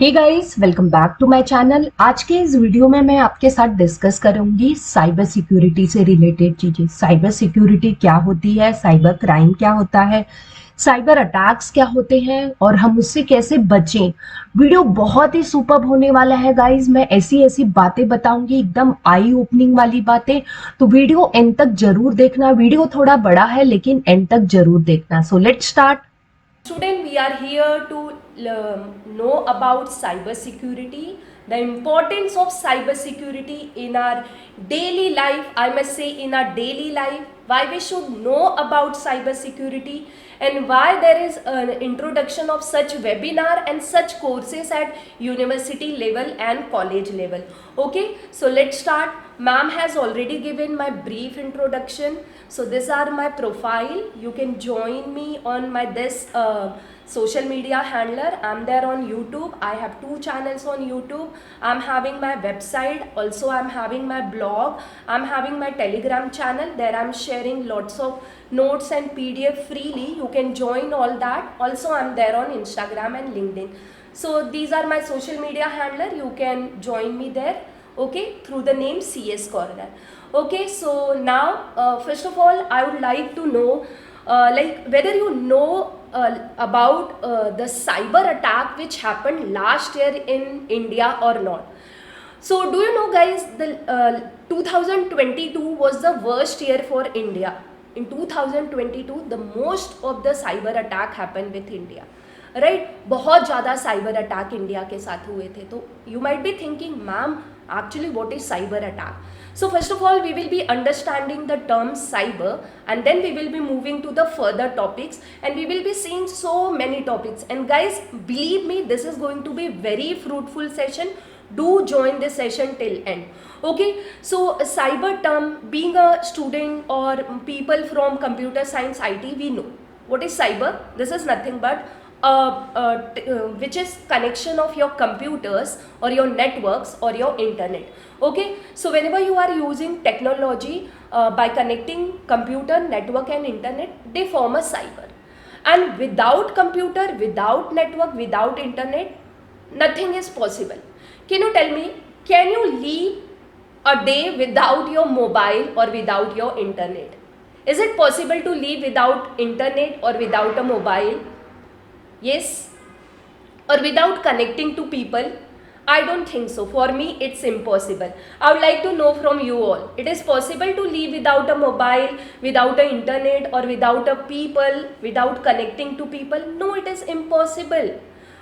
Hey guys, welcome back to my channel. आज के इस वीडियो में मैं आपके साथ डिस्कस करूंगी साइबर सिक्योरिटी से रिलेटेड चीजें। साइबर सिक्योरिटी क्या होती है, साइबर क्राइम क्या होता है, साइबर अटैक्स क्या होते हैं और हम उससे कैसे बचें। वीडियो बहुत ही सुपर्ब होने वाला है गाइस। मैं ऐसी ऐसी बातें बताऊंगी, एकदम आई ओपनिंग वाली बातें। तो वीडियो एंड तक जरूर देखना। वीडियो थोड़ा बड़ा है लेकिन एंड तक जरूर देखना। So let's start. Student, we are here to know about cyber security, the importance of cyber security in our daily life. I must say, in our daily life, why we should know about cyber security, and why there is an introduction of such webinar and such courses at university level and college level. Okay, so let's start. Ma'am has already given my brief introduction. So these are my profile. You can join me on my this social media handler. I'm there on YouTube. I have 2 channels on YouTube. I'm having my website. Also, I'm having my blog. I'm having my Telegram channel. There I'm sharing lots of notes and PDF freely. You can join all that. Also, I'm there on Instagram and LinkedIn. So these are my social media handler. You can join me there, okay, through the name CS Corner. Okay, so now first of all I would like to know like whether you know about the cyber attack which happened last year in India or not. So do you know guys, the 2022 was the worst year for India. In 2022 the most of the cyber attack happened with India, right बहुत ज़्यादा cyber attack India के साथ हुए थे. तो you might be thinking ma'am actually what is cyber attack. So first of all we will be understanding the term cyber, and then we will be moving to the further topics, and we will be seeing so many topics. And guys, believe me, this is going to be very fruitful session. Do join this session till end. Okay, so cyber term, being a student or people from computer science IT, we know what is cyber. This is nothing but which is connection of your computers or your networks or your internet. Okay, so whenever you are using technology by connecting computer, network and internet, they form a cyber. And without computer, without network, without internet, nothing is possible. Can you tell me, can you live a day without your mobile or without your internet? Is it possible to live without internet or without a mobile? Yes? Or without connecting to people? I don't think so. For me, it's impossible. I would like to know from you all. It is possible to live without a mobile, without a internet, or without a people, without connecting to people? No, it is impossible.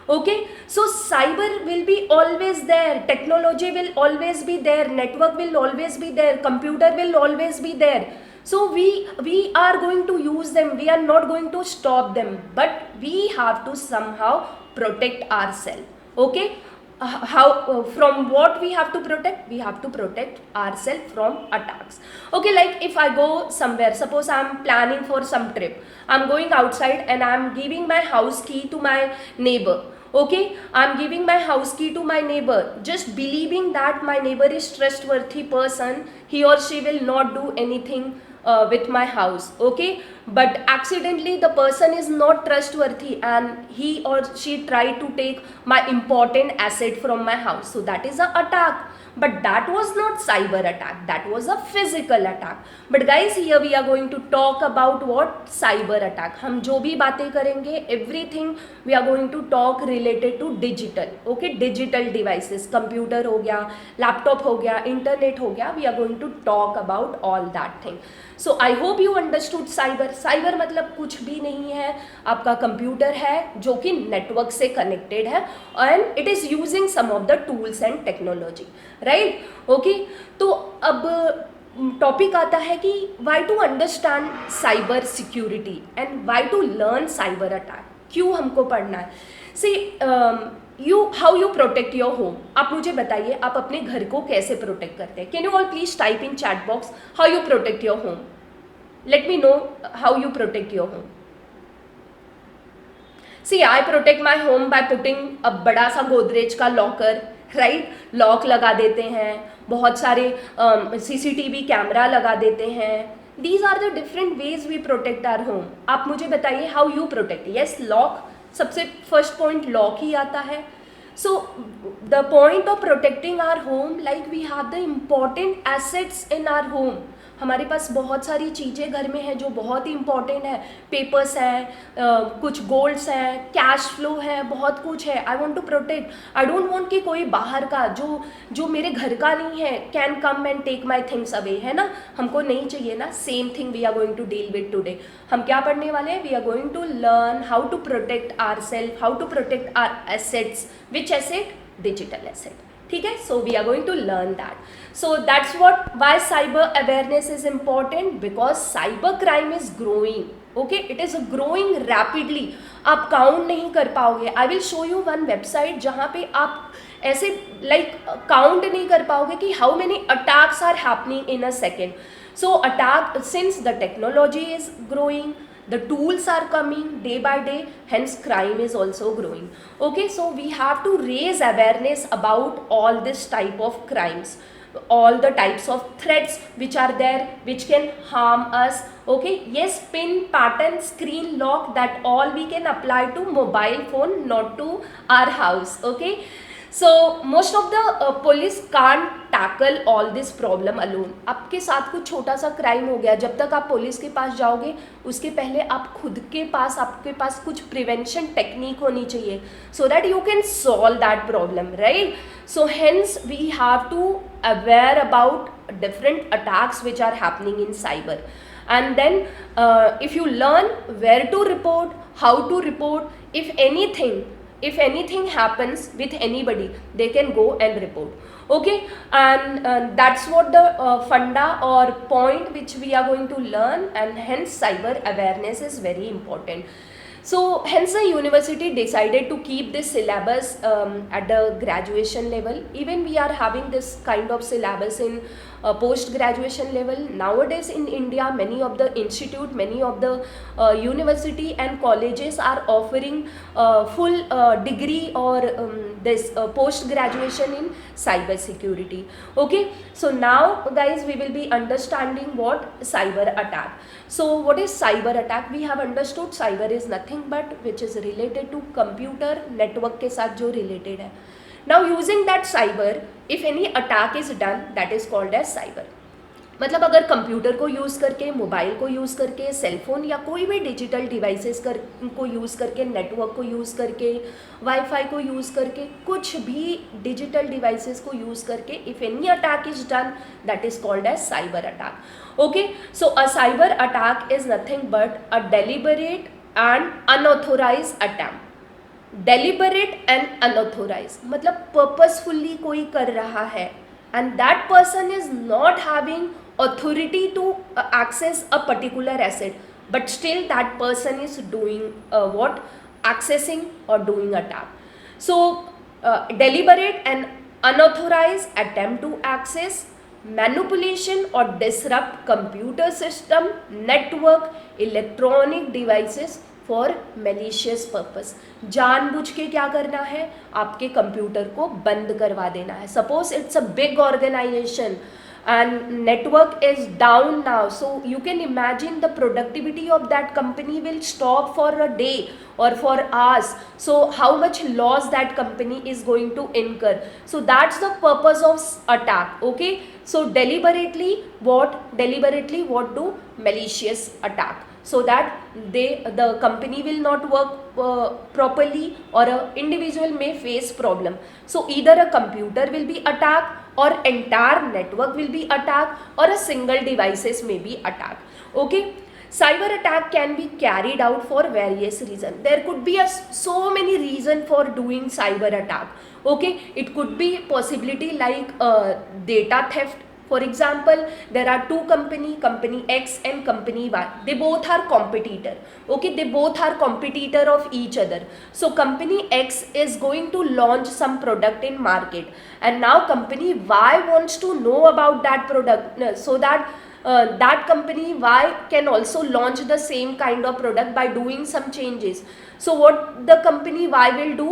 Okay, so cyber will be always there, technology will always be there, network will always be there, computer will always be there. So we are going to use them, we are not going to stop them, but we have to somehow protect ourselves. Okay, how from what we have to protect? We have to protect ourselves from attacks. Okay, like if I go somewhere, suppose I'm planning for some trip, I'm going outside and I'm giving my house key to my neighbor. Okay, I'm giving my house key to my neighbor, just believing that my neighbor is trustworthy person, he or she will not do anything with my house. Okay, but accidentally the person is not trustworthy and he or she tried to take my important asset from my house. So that is a attack. But that was not cyber attack, that was a physical attack. But guys, here we are going to talk about what? Cyber attack. हम जो भी बातें करेंगे, everything we are going to talk related to digital. Okay, digital devices, computer हो गया, laptop हो गया, internet हो गया, we are going to talk about all that thing. So I hope you understood cyber. Cyber मतलब कुछ भी नहीं है, आपका कंप्यूटर है जो कि नेटवर्क से कनेक्टेड है and it is using some of the tools and technology. Right. Okay, तो अब टॉपिक आता है कि why to understand cyber security and why to learn cyber attack. क्यों हमको पढ़ना है? See how you protect your home. आप मुझे बताइए, आप अपने घर को कैसे प्रोटेक्ट करते हैं? Can you all please type in chat box how you protect your home. Let me know how you protect your home. See I protect my home by putting a बड़ा सा गोदरेज का लॉकर, राइट. लॉक लगा देते हैं, बहुत सारे CCTV camera लगा देते हैं. These are the different ways we protect our home. आप मुझे बताइए how you protect. Yes, lock, सबसे फर्स्ट पॉइंट लॉक ही आता है, So the point of protecting our home, like we have the important assets in our home. हमारे पास बहुत सारी चीज़ें घर में हैं जो बहुत ही इंपॉर्टेंट है. पेपर्स हैं, कुछ गोल्ड्स हैं, कैश फ्लो है, बहुत कुछ है. I want to protect. I don't want कि कोई बाहर का जो मेरे घर का नहीं है can come and take my things away, है ना. हमको नहीं चाहिए ना. Same thing we are going to deal with today. हम क्या पढ़ने वाले हैं? We are going to learn how to protect our self, how to protect our assets. Which asset? Digital asset. ठीक है. So we are going to learn that. So that's what why cyber awareness is important, because cyber crime is growing. Okay, it is growing rapidly. आप count नहीं कर पाओगे. I will show you one website जहाँ पे आप ऐसे like count नहीं कर पाओगे कि how many attacks are happening in a second. So attack, since the technology is growing, the tools are coming day by day, hence crime is also growing. Okay, so we have to raise awareness about all this type of crimes, all the types of threats which are there which can harm us. Okay, yes, pin, pattern, screen lock, that all we can apply to mobile phone, not to our house. Okay, so most of the police can't tackle all this problem alone. आपके साथ कुछ छोटा सा crime हो गया, जब तक आप पुलिस के पास जाओगे उसके पहले आप खुद के पास, आपके पास कुछ प्रिवेंशन टेक्निक होनी चाहिए, so that you can solve that problem, right? So hence we have to aware about different attacks which are happening in cyber. And then if you learn where to report, how to report, if anything happens with anybody, they can go and report. Okay, and that's what the funda or point which we are going to learn, and hence cyber awareness is very important. So hence the university decided to keep this syllabus at the graduation level. Even we are having this kind of syllabus in post graduation level. Nowadays in India, many of the institute, many of the university and colleges are offering full degree or this post graduation in cyber security. Okay, so now guys we will be understanding what cyber attack. So what is cyber attack? We have understood cyber is nothing but which is related to computer network के साथ जो related है. Now using that cyber, if any attack is done, that is called as cyber. मतलब अगर computer को use करके, mobile को use करके, सेलफोन या कोई भी डिजिटल डिवाइसेस को यूज़ करके, नेटवर्क को यूज़ करके, वाईफाई को यूज़ करके, कुछ भी डिजिटल डिवाइसेस को यूज़ करके, if any attack is done, that is called as cyber attack. Okay, so a cyber attack is nothing but a deliberate and unauthorize attempt. Deliberate and unauthorize मतलब purposefully कोई कर रहा है, and that person is not having authority to access a particular asset, but still that person is doing what? Accessing or doing attack. So deliberate and unauthorized attempt to access, manipulation or disrupt computer system, network, electronic devices for malicious purpose. जानबूझ के क्या करना है? आपके computer को बंद करवा देना है. Suppose it's a big organisation and network is down now, so you can imagine the productivity of that company will stop for a day or for hours. So how much loss that company is going to incur. So that's the purpose of attack. Okay, so deliberately what do? Malicious attack, so that the company will not work properly, or a individual may face problem. So either a computer will be attacked, or entire network will be attacked, or a single devices may be attacked. Okay, cyber attack can be carried out for various reasons. There could be so many reasons for doing cyber attack. Okay, it could be possibility like data theft. For example, there are two company X and company Y. They both are competitor. Okay, they both are competitor of each other. So company X is going to launch some product in market, and now company Y wants to know about that product, so that that company Y can also launch the same kind of product by doing some changes. So what the company Y will do,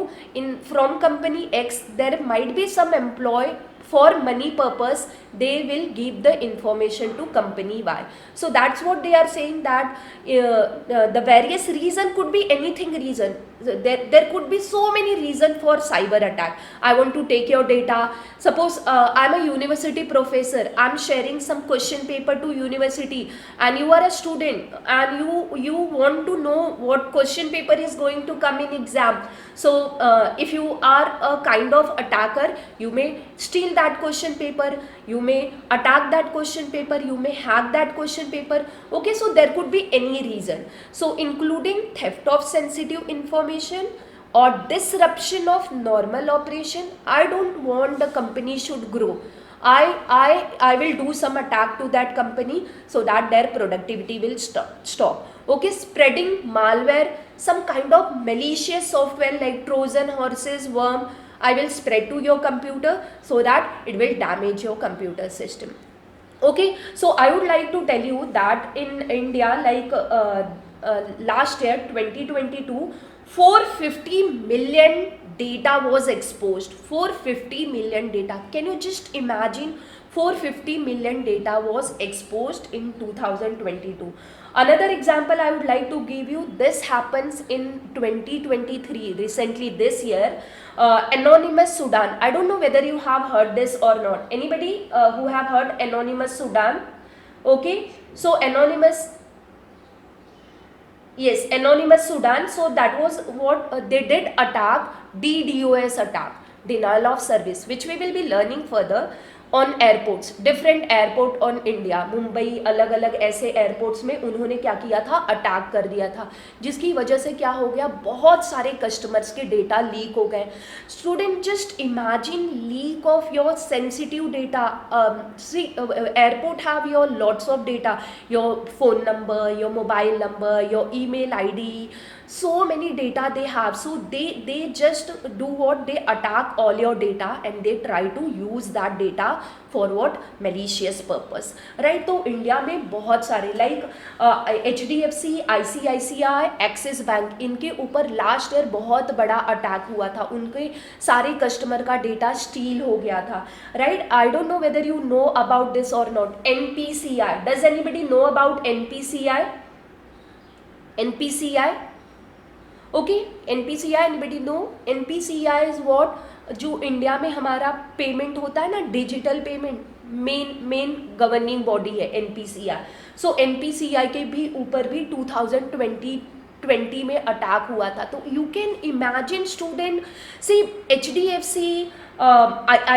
from company X there might be some employee for money purpose they will give the information to company Y. So that's what they are saying, that the various reason could be anything reason. There could be so many reason for cyber attack. I want to take your data. Suppose I'm a university professor, I'm sharing some question paper to university, and you are a student and you want to know what question paper is going to come in exam. So if you are a kind of attacker, you may steal that question paper, you may attack that question paper, you may hack that question paper. Okay, so there could be any reason, so including theft of sensitive information or disruption of normal operation. I don't want the company should grow. I will do some attack to that company so that their productivity will stop. Okay, spreading malware, some kind of malicious software like Trojan horses, worm, I will spread to your computer so that it will damage your computer system. Okay, so I would like to tell you that in India, like last year 2022, 450 million data was exposed. 450 million data, can you just imagine? 450 million data was exposed in 2022. Another example I would like to give you, this happens in 2023, recently this year. Anonymous Sudan, I don't know whether you have heard this or not. Anybody who have heard Anonymous Sudan? Okay, so yes, Anonymous Sudan. So that was what they did attack, DDoS attack, denial of service, which we will be learning further on airports, different airport on India, Mumbai, अलग अलग ऐसे airports में उन्होंने क्या किया था, attack कर दिया था, जिसकी वजह से क्या हो गया, बहुत सारे कस्टमर्स के डेटा लीक हो गए. Student just imagine leak of your sensitive data. See airport have your lots of data, your phone number, your mobile number, your email ID, so many data they have. So they just do what, they attack all your data and they try to use that data for what, malicious purpose, right? तो India में बहुत सारे like HDFC, ICICI, axis bank, इनके ऊपर last year बहुत बड़ा attack हुआ था, उनके सारे कस्टमर का डेटा स्टील हो गया था, right? I don't know whether you know about this और not. NPCI, does anybody know about NPCI? NPCI, okay, NPCI, anybody know? NPCI is what, जो इंडिया में हमारा पेमेंट होता है ना, digital payment, main governing body है NPCI. So NPCI के भी ऊपर भी 2020 में अटैक हुआ था. तो you can imagine student, see HDFC,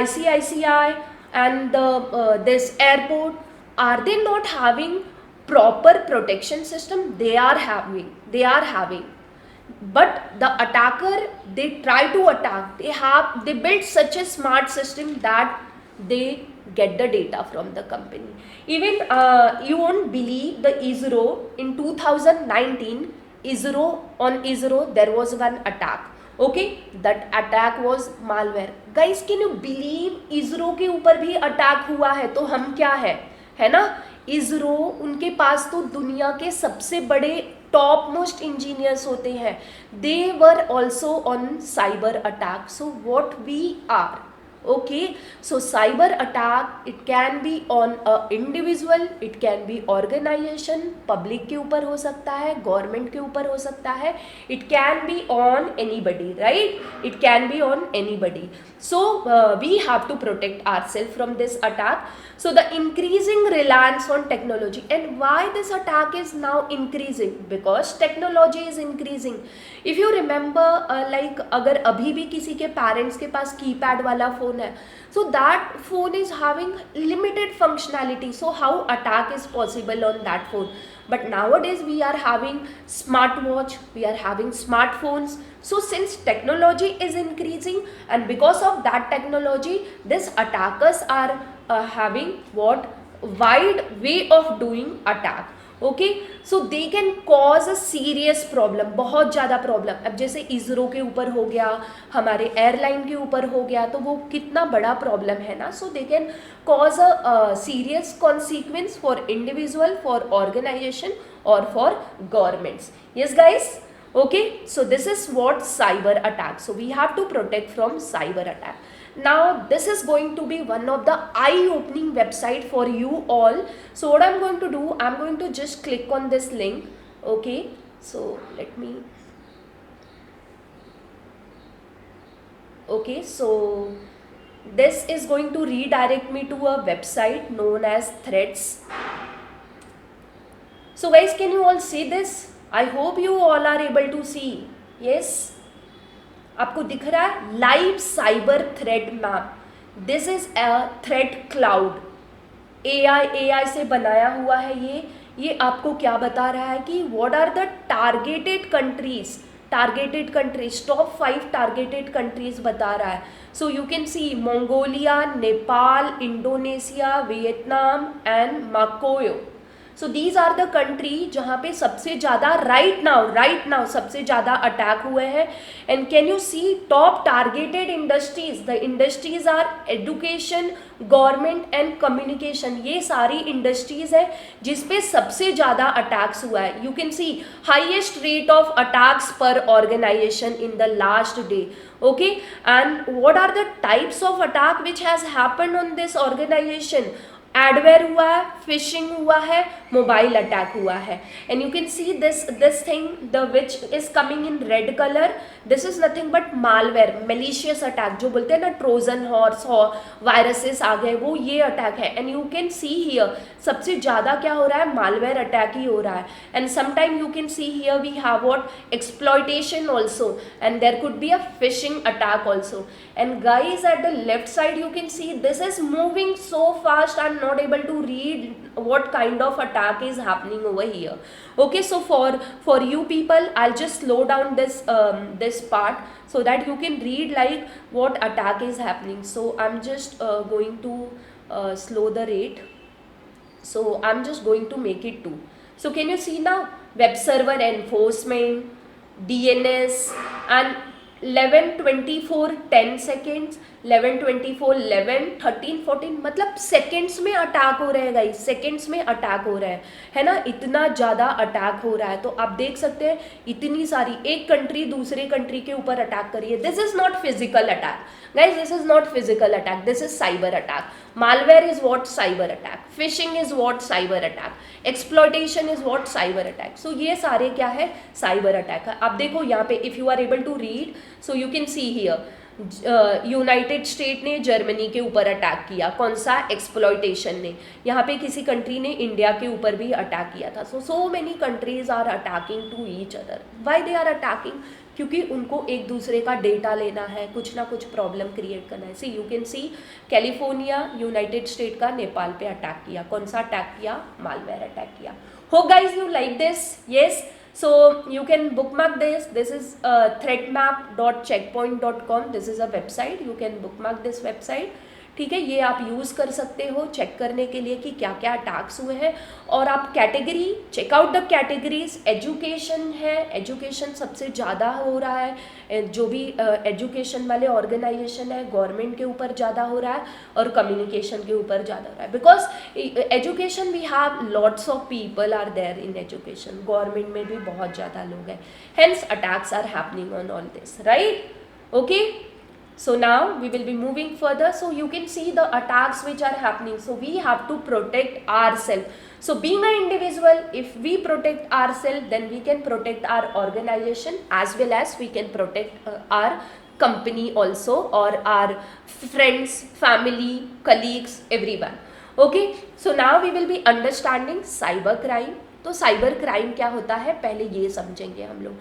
ICICI and this airport, are they not having proper protection system? They are having, but the attacker, they try to attack, they build such a smart system that they get the data from the company. Even you won't believe the ISRO in 2019, on ISRO there was one attack. Okay, that attack was malware. Guys, can you believe ISRO के ऊपर भी attack हुआ है? तो हम क्या है ना? ISRO, उनके पास तो दुनिया के सबसे बड़े टॉप मोस्ट इंजीनियर्स होते हैं. They were also on cyber attack. So what we are, okay, so cyber attack, it can be on a individual, it can be organization, public के ऊपर हो सकता है, government के ऊपर हो सकता है, it can be on anybody, right? It can be on anybody. So we have to protect ourselves from this attack. So the increasing reliance on technology, and why this attack is now increasing? Because technology is increasing. If you remember, like अगर अभी भी किसी के parents के पास keypad वाला phone है, so that phone is having limited functionality. So how attack is possible on that phone? But nowadays we are having smartwatch, we are having smartphones. So since technology is increasing, and because of that technology, these attackers are having what, wide way of doing attack. Okay, so they can cause a serious problem, बहुत ज़्यादा problem. अब जैसे इसरो के ऊपर हो गया, हमारे airline के ऊपर हो गया, तो वो कितना बड़ा प्रॉब्लम है ना. So they can cause a serious consequence for individual, for organization और for governments. Yes guys, Okay, so this is what cyber attack. So we have to protect from cyber attack. Now this is going to be one of the eye-opening website for you all. So what I'm going to do, I'm going to just click on this link. Okay, so let me. Okay, so this is going to redirect me to a website known as Threads. So guys, can you all see this? I hope you all are able to see. Yes, आपको दिख रहा है live cyber thread map. This is a thread cloud. AI से बनाया हुआ है ये आपको क्या बता रहा है कि what are the targeted countries top 5 targeted countries बता रहा है. So you can see Mongolia, Nepal, Indonesia, Vietnam and Morocco. So these are the country जहाँ पे सबसे ज़्यादा राइट नाउ सबसे ज़्यादा अटैक हुए हैं. And can you see top targeted industries. The industries are education, government and communication. ये सारी इंडस्ट्रीज है जिसपे सबसे ज़्यादा अटैक्स हुआ है. You can see highest rate of attacks पर organization in the last day. Okay, and what are the types of attack which has happened on this organization? Adware हुआ है, फिशिंग हुआ है, मोबाइल अटैक हुआ है. And you can see this thing the which is coming in red colour. This is nothing but malware, malicious attack जो बोलते हैं ना, ट्रोजन हॉर्स वायरसेस आ गए, वो ये अटैक है. And you can see here सबसे ज़्यादा क्या हो रहा है, मालवेयर अटैक ही हो रहा है. And sometime you can see here we have what exploitation also, and there could be a phishing attack also. And guys at the left side you can see this is moving so fast. I'm not able to read what kind of attack is happening over here. Okay, so for you people, I'll just slow down this part so that you can read like what attack is happening. So I'm just going to slow the rate. So I'm just going to make it 2. So can you see now, web server enforcement, DNS, and 11:24 10 seconds, 11:24 11 13 14, मतलब seconds में attack हो रहे हैं guys, seconds में attack हो रहे हैं, है ना. इतना ज़्यादा अटैक हो रहा है. तो आप देख सकते हैं इतनी सारी, एक कंट्री दूसरे कंट्री के ऊपर अटैक कर रही है. This is not physical attack guys, this is not physical attack, this is cyber attack. Malware is what? Cyber attack. Phishing is what? Cyber attack. Exploitation is what? Cyber attack. So ये सारे क्या है? Cyber attack है. आप देखो यहाँ पे, if you are able to read, so you can see here, United state ने जर्मनी के ऊपर अटैक किया. कौन सा? एक्सप्लॉयटेशन ने. यहाँ पे किसी कंट्री ने इंडिया के ऊपर भी अटैक किया था. So many countries are attacking to each other. Why they are attacking? क्योंकि उनको एक दूसरे का डेटा लेना है, कुछ ना कुछ प्रॉब्लम क्रिएट करना है. See you can see California United State का नेपाल पे अटैक किया. कौन सा अटैक किया? मालवेयर अटैक किया. Hope guys you like this. Yes, so you can bookmark this is threatmap.checkpoint.com. this is a website, you can bookmark this website. ठीक है, ये आप यूज़ कर सकते हो चेक करने के लिए कि क्या क्या अटैक्स हुए हैं. और आप category checkout the categories. Education है, एजुकेशन सबसे ज़्यादा हो रहा है. जो भी एजुकेशन वाले ऑर्गेनाइजेशन है, गवर्नमेंट के ऊपर ज़्यादा हो रहा है और कम्युनिकेशन के ऊपर ज़्यादा हो रहा है. Because education we have lots of people are there in education. Government में भी बहुत ज़्यादा लोग हैं. Hence attacks are happening on all this, right? Okay, so now we will be moving further. So you can see the attacks which are happening. So we have to protect ourselves. So being an individual, if we protect ourselves, then we can protect our organization as well as we can protect our company also, or our friends, family, colleagues, everyone. Okay, so now we will be understanding cyber crime. तो cyber crime क्या होता है पहले ये समझेंगे हम लोग.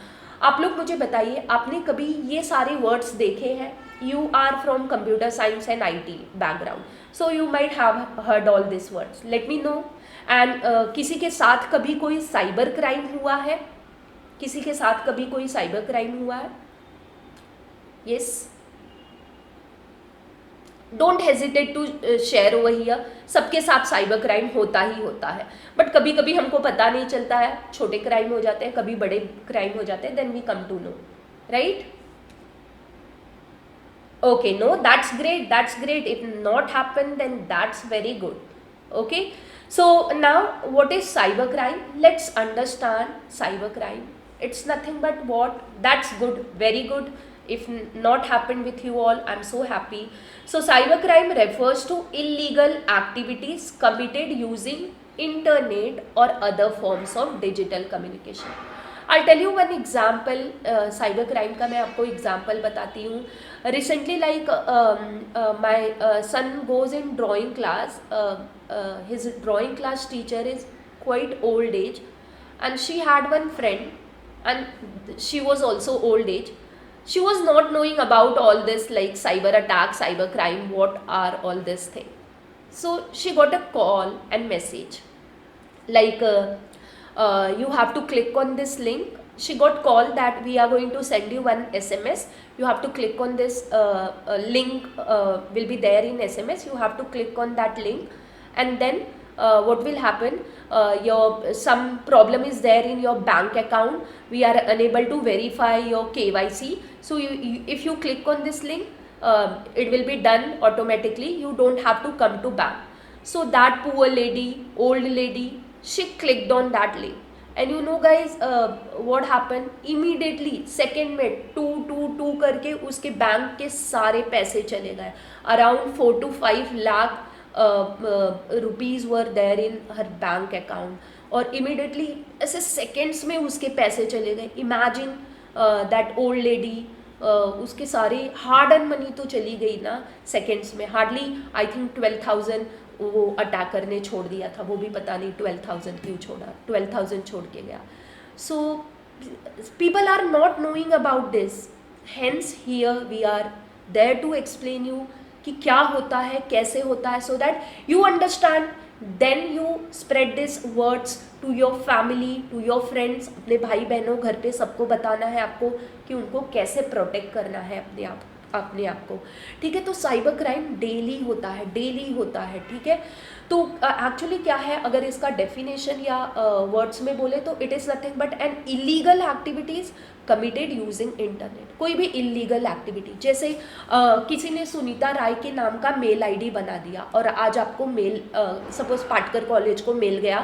आप लोग मुझे बताइए, आपने कभी ये सारे वर्ड्स देखे हैं? You are from computer science and IT background, so you might have heard all this words. Let me know. And किसी के साथ कभी कोई साइबर क्राइम हुआ है? किसी के साथ कभी कोई साइबर क्राइम हुआ है? Yes, don't hesitate to share over here. सबके साथ साइबर क्राइम होता ही होता है, बट कभी कभी हमको पता नहीं चलता है. छोटे क्राइम हो जाते हैं, कभी बड़े क्राइम हो जाते हैं, then we come to know, right? Okay, no, that's great. If not happen, then that's very good. Okay, so now what is cyber crime? Let's understand cyber crime. it's nothing but what, that's good, very good. If not happened with you all, I'm so happy. So cybercrime refers to illegal activities committed using internet or other forms of digital communication. I'll tell you one example. Cyber crime का मैं आपको example बताती हूँ. Recently, like my son goes in drawing class. His drawing class teacher is quite old age, and she had one friend, and she was also old age. She was not knowing about all this, like cyber attack, cyber crime, what are all this thing. So she got a call and message like you have to click on this link. She got call that we are going to send you one SMS. You have to click on this link, will be there in SMS. You have to click on that link, and then what will happen, your some problem is there in your bank account. We are unable to verify your KYC. So if you click on this link, it will be done automatically. You don't have to come to bank. So that poor lady, old lady, she clicked on that link, and you know guys, what happened immediately, second में to करके उसके bank के सारे पैसे चले गए. Around 4 to 5 lakh rupees were there in her bank account, और immediately ऐसे seconds में उसके पैसे चले गए. Imagine that old lady, उसके सारे हार्ड अर्न मनी तो चली गई ना सेकेंड्स में. हार्डली आई थिंक 12,000 वो अटैकर ने छोड़ दिया था. वो भी पता नहीं 12,000 क्यों छोड़ा, 12,000 छोड़ के गया. So people are not knowing about this. Hence here we are there to explain you कि क्या होता है, कैसे होता है, so that you understand. Then you spread this words to your family, to your friends. अपने भाई बहनों, घर पे सबको बताना है आपको कि उनको कैसे प्रोटेक्ट करना है अपने आप को. ठीक है. तो साइबर क्राइम डेली होता है. ठीक है. तो एक्चुअली क्या है, अगर इसका डेफिनेशन या वर्ड्स में बोले तो it is nothing but an illegal activities committed using internet. कोई भी इलीगल एक्टिविटी, जैसे किसी ने सुनीता राय के नाम का मेल आईडी बना दिया, और आज आपको मेल, सपोज पाटकर कॉलेज को मेल गया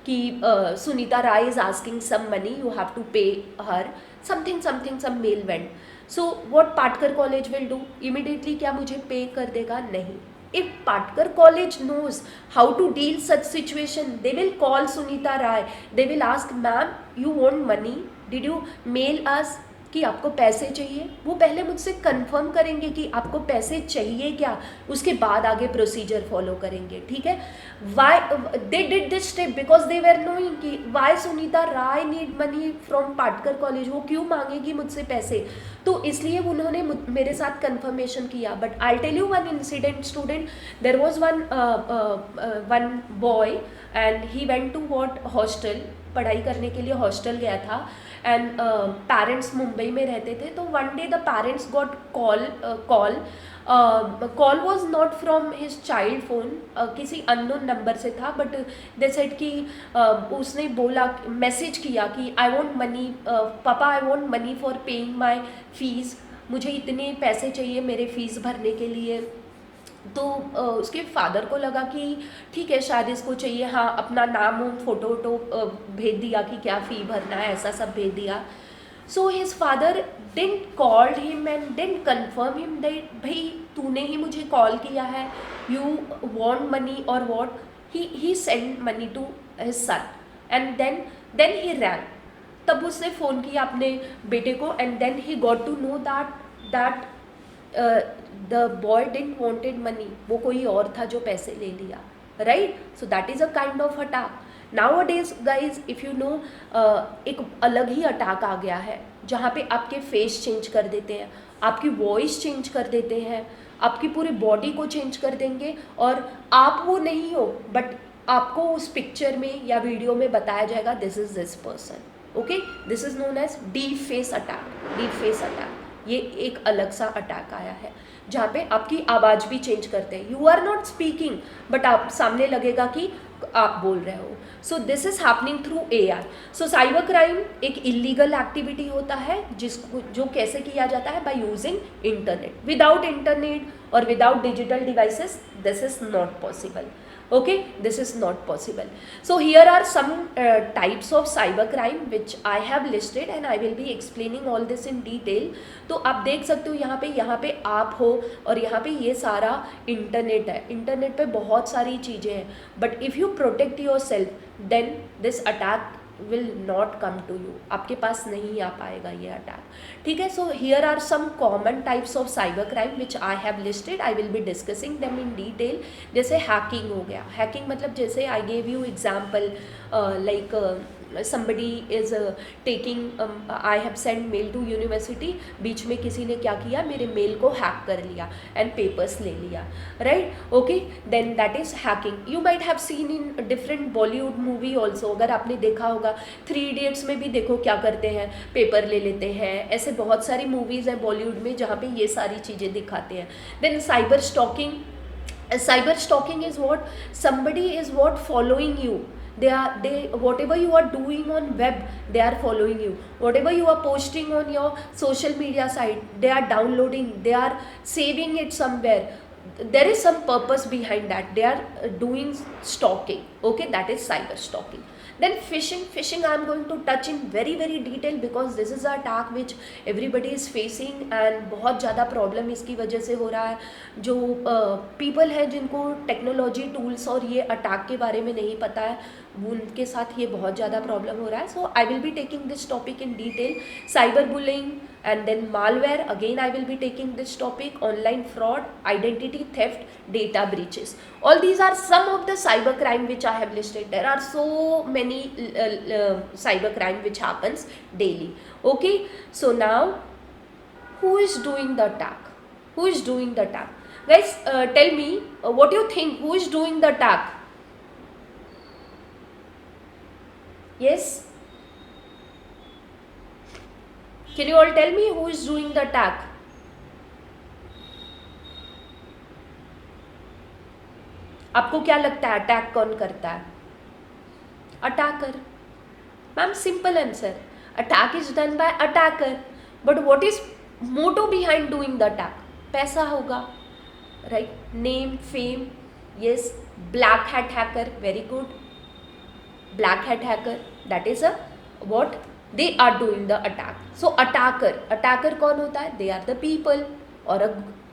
कि Sunita Rai is asking some money, you have to pay her something some mail went. So what Patkar college will do, immediately क्या मुझे पे कर देगा? नहीं. If Patkar College knows how to deal such situation, they will call Sunita Rai. They will ask, ma'am, you want money? Did you mail us कि आपको पैसे चाहिए? वो पहले मुझसे कंफर्म करेंगे कि आपको पैसे चाहिए क्या, उसके बाद आगे प्रोसीजर फॉलो करेंगे. ठीक है. Why they did this step? Because they were knowing कि why Sunita Rai need money from Patkar college. वो क्यों मांगेगी मुझसे पैसे? तो इसलिए उन्होंने मेरे साथ कंफर्मेशन किया. But I tell you one incident student. There was one boy and he went to what hostel, पढ़ाई करने के लिए हॉस्टल गया था. एंड पेरेंट्स मुंबई में रहते थे. तो one day the parents got call was not from his child phone, किसी अननोन नंबर से था. बट दे सेड कि उसने बोला, मैसेज किया कि आई वॉन्ट मनी पापा, I want money for paying my fees. मुझे इतने पैसे चाहिए मेरे फीस भरने के लिए. तो उसके फादर को लगा कि ठीक है, शायद इसको चाहिए. हाँ, अपना नाम फोटो वोटो भेज दिया कि क्या फ़ी भरना है, ऐसा सब भेज दिया. So his father didn't called him and didn't confirm him that भाई तूने ही मुझे कॉल किया है, यू वांट मनी और what. He send money to his son and then he ran. तब उसने फ़ोन किया अपने बेटे को, and then he got to know that the boy didn't wanted money. वो कोई और था जो पैसे ले लिया. Right. So that is a kind of attack. Nowadays guys, if you know, एक अलग ही अटैक आ गया है जहाँ पे आपके फेस चेंज कर देते हैं, आपकी वॉइस चेंज कर देते हैं, आपकी पूरी बॉडी को चेंज कर देंगे, और आप वो नहीं हो बट आपको उस पिक्चर में या वीडियो में बताया जाएगा this is this person. Okay. This is known as deep face attack. ये एक अलग सा अटैक आया है जहाँ पे आपकी आवाज़ भी चेंज करते हैं. You are not speaking but आप सामने लगेगा कि आप बोल रहे हो. So this is happening through AI. So cyber crime एक इलीगल एक्टिविटी होता है जिसको जो कैसे किया जाता है, by using internet. Without internet or without digital devices this is not possible. Okay, this is not possible. So here are some types of cyber crime which I have listed and I will be explaining all this in detail. तो आप देख सकते हो यहाँ पे आप हो और यहाँ पे ये सारा इंटरनेट है, इंटरनेट पे बहुत सारी चीज़ें हैं, but if you protect your self then this attack will not come to you, आपके पास नहीं आ पाएगा ये अटैक. ठीक है, so here are some common types of cyber crime which I have listed, I will be discussing them in detail. जैसे hacking हो गया, हैकिंग मतलब जैसे I gave you example like somebody is taking I have sent mail to university, बीच में किसी ने क्या किया, मेरे मेल को हैक कर लिया एंड पेपर्स ले लिया, right. Okay, then that is hacking. You might have seen in different Bollywood movie also, अगर आपने देखा होगा 3 इडियट्स में भी देखो क्या करते हैं, पेपर ले लेते हैं. ऐसे बहुत सारी मूवीज़ हैं बॉलीवुड में जहाँ पे ये सारी चीज़ें दिखाते हैं. Then cyber stalking. Cyber stalking is what somebody is what following you, they whatever you are doing on web they are following you, whatever you are posting on your social media site they are downloading, they are saving it somewhere, there is some purpose behind that, they are doing stalking. Okay, that is cyber stalking. Then phishing I am going to touch in very detail because this is a attack which everybody is facing and बहुत ज़्यादा problem इसकी वजह से हो रहा है. जो people हैं जिनको टेक्नोलॉजी टूल्स और ये अटैक के बारे में नहीं पता है उनके साथ ये बहुत ज़्यादा प्रॉब्लम हो रहा है. So I will be taking this topic in detail. Cyber bullying and then malware, again I will be taking this topic. Online fraud, identity theft, data breaches, all these are some of the cyber crime which I have listed. There are so many cyber crime which happens daily. Okay, so now who is doing the attack, who is doing the attack, guys? Tell me what you think, who is doing the attack? Yes, can you all tell me who is doing the attack? आपको क्या लगता है attack कौन करता है? Attacker. Ma'am simple answer, attack is done by attacker. But what is motto behind doing the attack? पैसा होगा, राइट? Name, fame, yes. Black hat hacker, very good. Black hat hacker, that is a what they are doing the attack. So attacker कौन होता है? They are the people, और a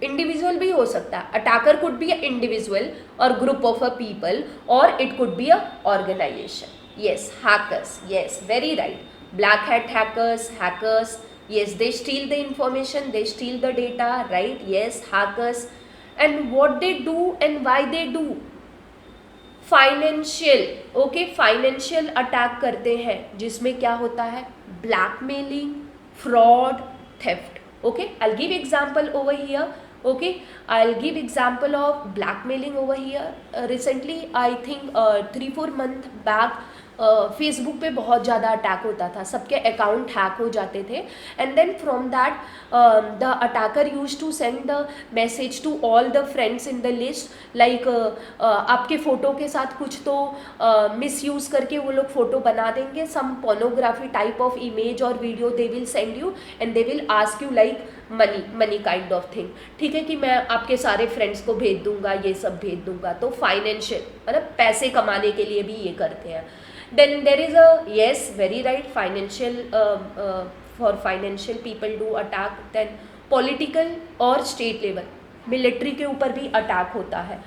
individual भी हो सकता है. Attacker could be an individual or group of a people, or it could be a organization. Yes, hackers. Yes, very right. Black hat hackers. Yes, they steal the information, they steal the data, right? Yes, hackers. And what they do and why they do? Financial. Okay, financial attack करते हैं जिसमें क्या होता है? Blackmailing, fraud, theft. Okay, I give example over here. Okay, I give example of blackmailing over here. Recently I think 3-4 month back Facebook पे बहुत ज़्यादा attack होता था, सबके अकाउंट हैक हो जाते थे. And then from that the attacker use to send the message to all the friends in the list, like आपके फ़ोटो के साथ कुछ तो मिसयूज़ करके वो लोग फ़ोटो बना देंगे, सम पोर्नोग्राफी टाइप ऑफ इमेज और video they will send you and they will ask you like money kind of thing. ठीक है, कि मैं आपके सारे फ्रेंड्स को भेज दूंगा, ये सब भेज दूंगा. तो फाइनेंशियल मतलब पैसे कमाने के लिए भी ये करते हैं. Then there is a, yes, very right, financial for financial people do attack. Then political और state level, military के ऊपर भी अटैक होता है.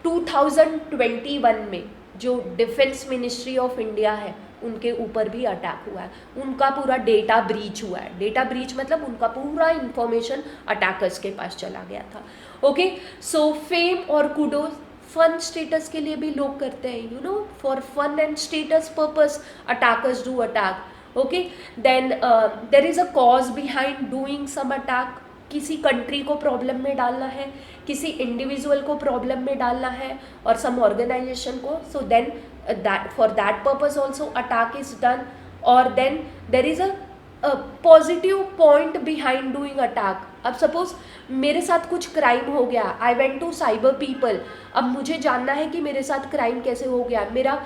2021 में जो डिफेंस मिनिस्ट्री ऑफ इंडिया है उनके ऊपर भी अटैक हुआ है, उनका पूरा डेटा ब्रीच हुआ है. डेटा ब्रीच मतलब उनका पूरा इंफॉर्मेशन अटैकर्स के पास चला गया था. ओके, सो फेम और कुडोज फन स्टेटस के लिए भी लोग करते हैं, you know, for fun and status purpose attackers do attack. Okay, then there is a cause behind doing some attack. किसी कंट्री को प्रॉब्लम में डालना है, किसी इंडिविजुअल को प्रॉब्लम में डालना है और सम ऑर्गेनाइजेशन को. So then that for that purpose also attack is done. और then there is a positive point behind doing attack. अब सपोज मेरे साथ कुछ क्राइम हो गया, I went to cyber people. अब मुझे जानना है कि मेरे साथ क्राइम कैसे हो गया, मेरा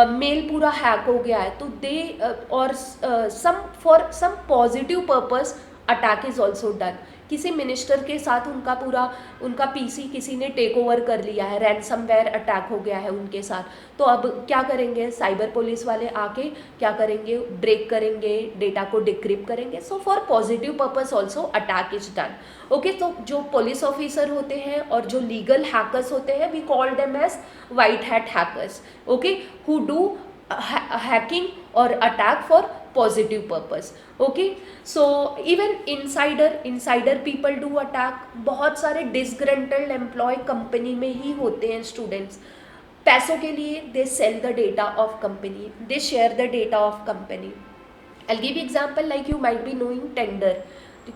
मेल पूरा हैक हो गया है. तो दे और some for some positive purpose attack is also done. किसी मिनिस्टर के साथ उनका पीसी किसी ने टेक ओवर कर लिया है, रैंसमवेयर अटैक हो गया है उनके साथ, तो अब क्या करेंगे साइबर पुलिस वाले आके क्या करेंगे, ब्रेक करेंगे, डेटा को डिक्रिप्ट करेंगे. So for positive purpose also attack is done. Okay, तो जो पुलिस ऑफिसर होते हैं और जो लीगल हैकर्स होते हैं, we call them as white hat hackers. Okay, who do hacking or attack for positive purpose. Okay, so even insider people do attack. बहुत सारे disgruntled employee कंपनी में ही होते हैं स्टूडेंट्स, पैसों के लिए they sell the data of company, they share the data of company. I'll give you example like you might be knowing tender.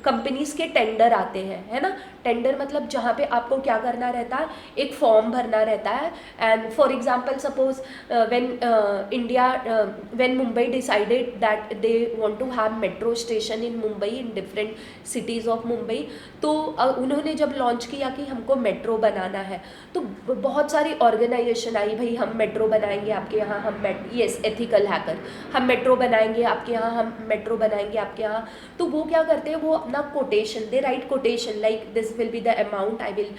Companies के tender आते हैं, है ना. टेंडर मतलब जहाँ पे आपको क्या करना रहता है, एक फॉर्म भरना रहता है. And for example suppose when Mumbai decided that they want to have metro station in Mumbai, in different cities of Mumbai, तो उन्होंने जब लॉन्च किया कि हमको मेट्रो बनाना है, तो बहुत सारी ऑर्गेनाइजेशन आई, भाई हम मेट्रो बनाएंगे आपके यहाँ, हम यस एथिकल हैकर, हम मेट्रो बनाएंगे आपके यहाँ, हम मेट्रो बनाएंगे आपके यहाँ. तो वो क्या करते हैं, वो अपना quotation, they right quotation like this will be the amount I will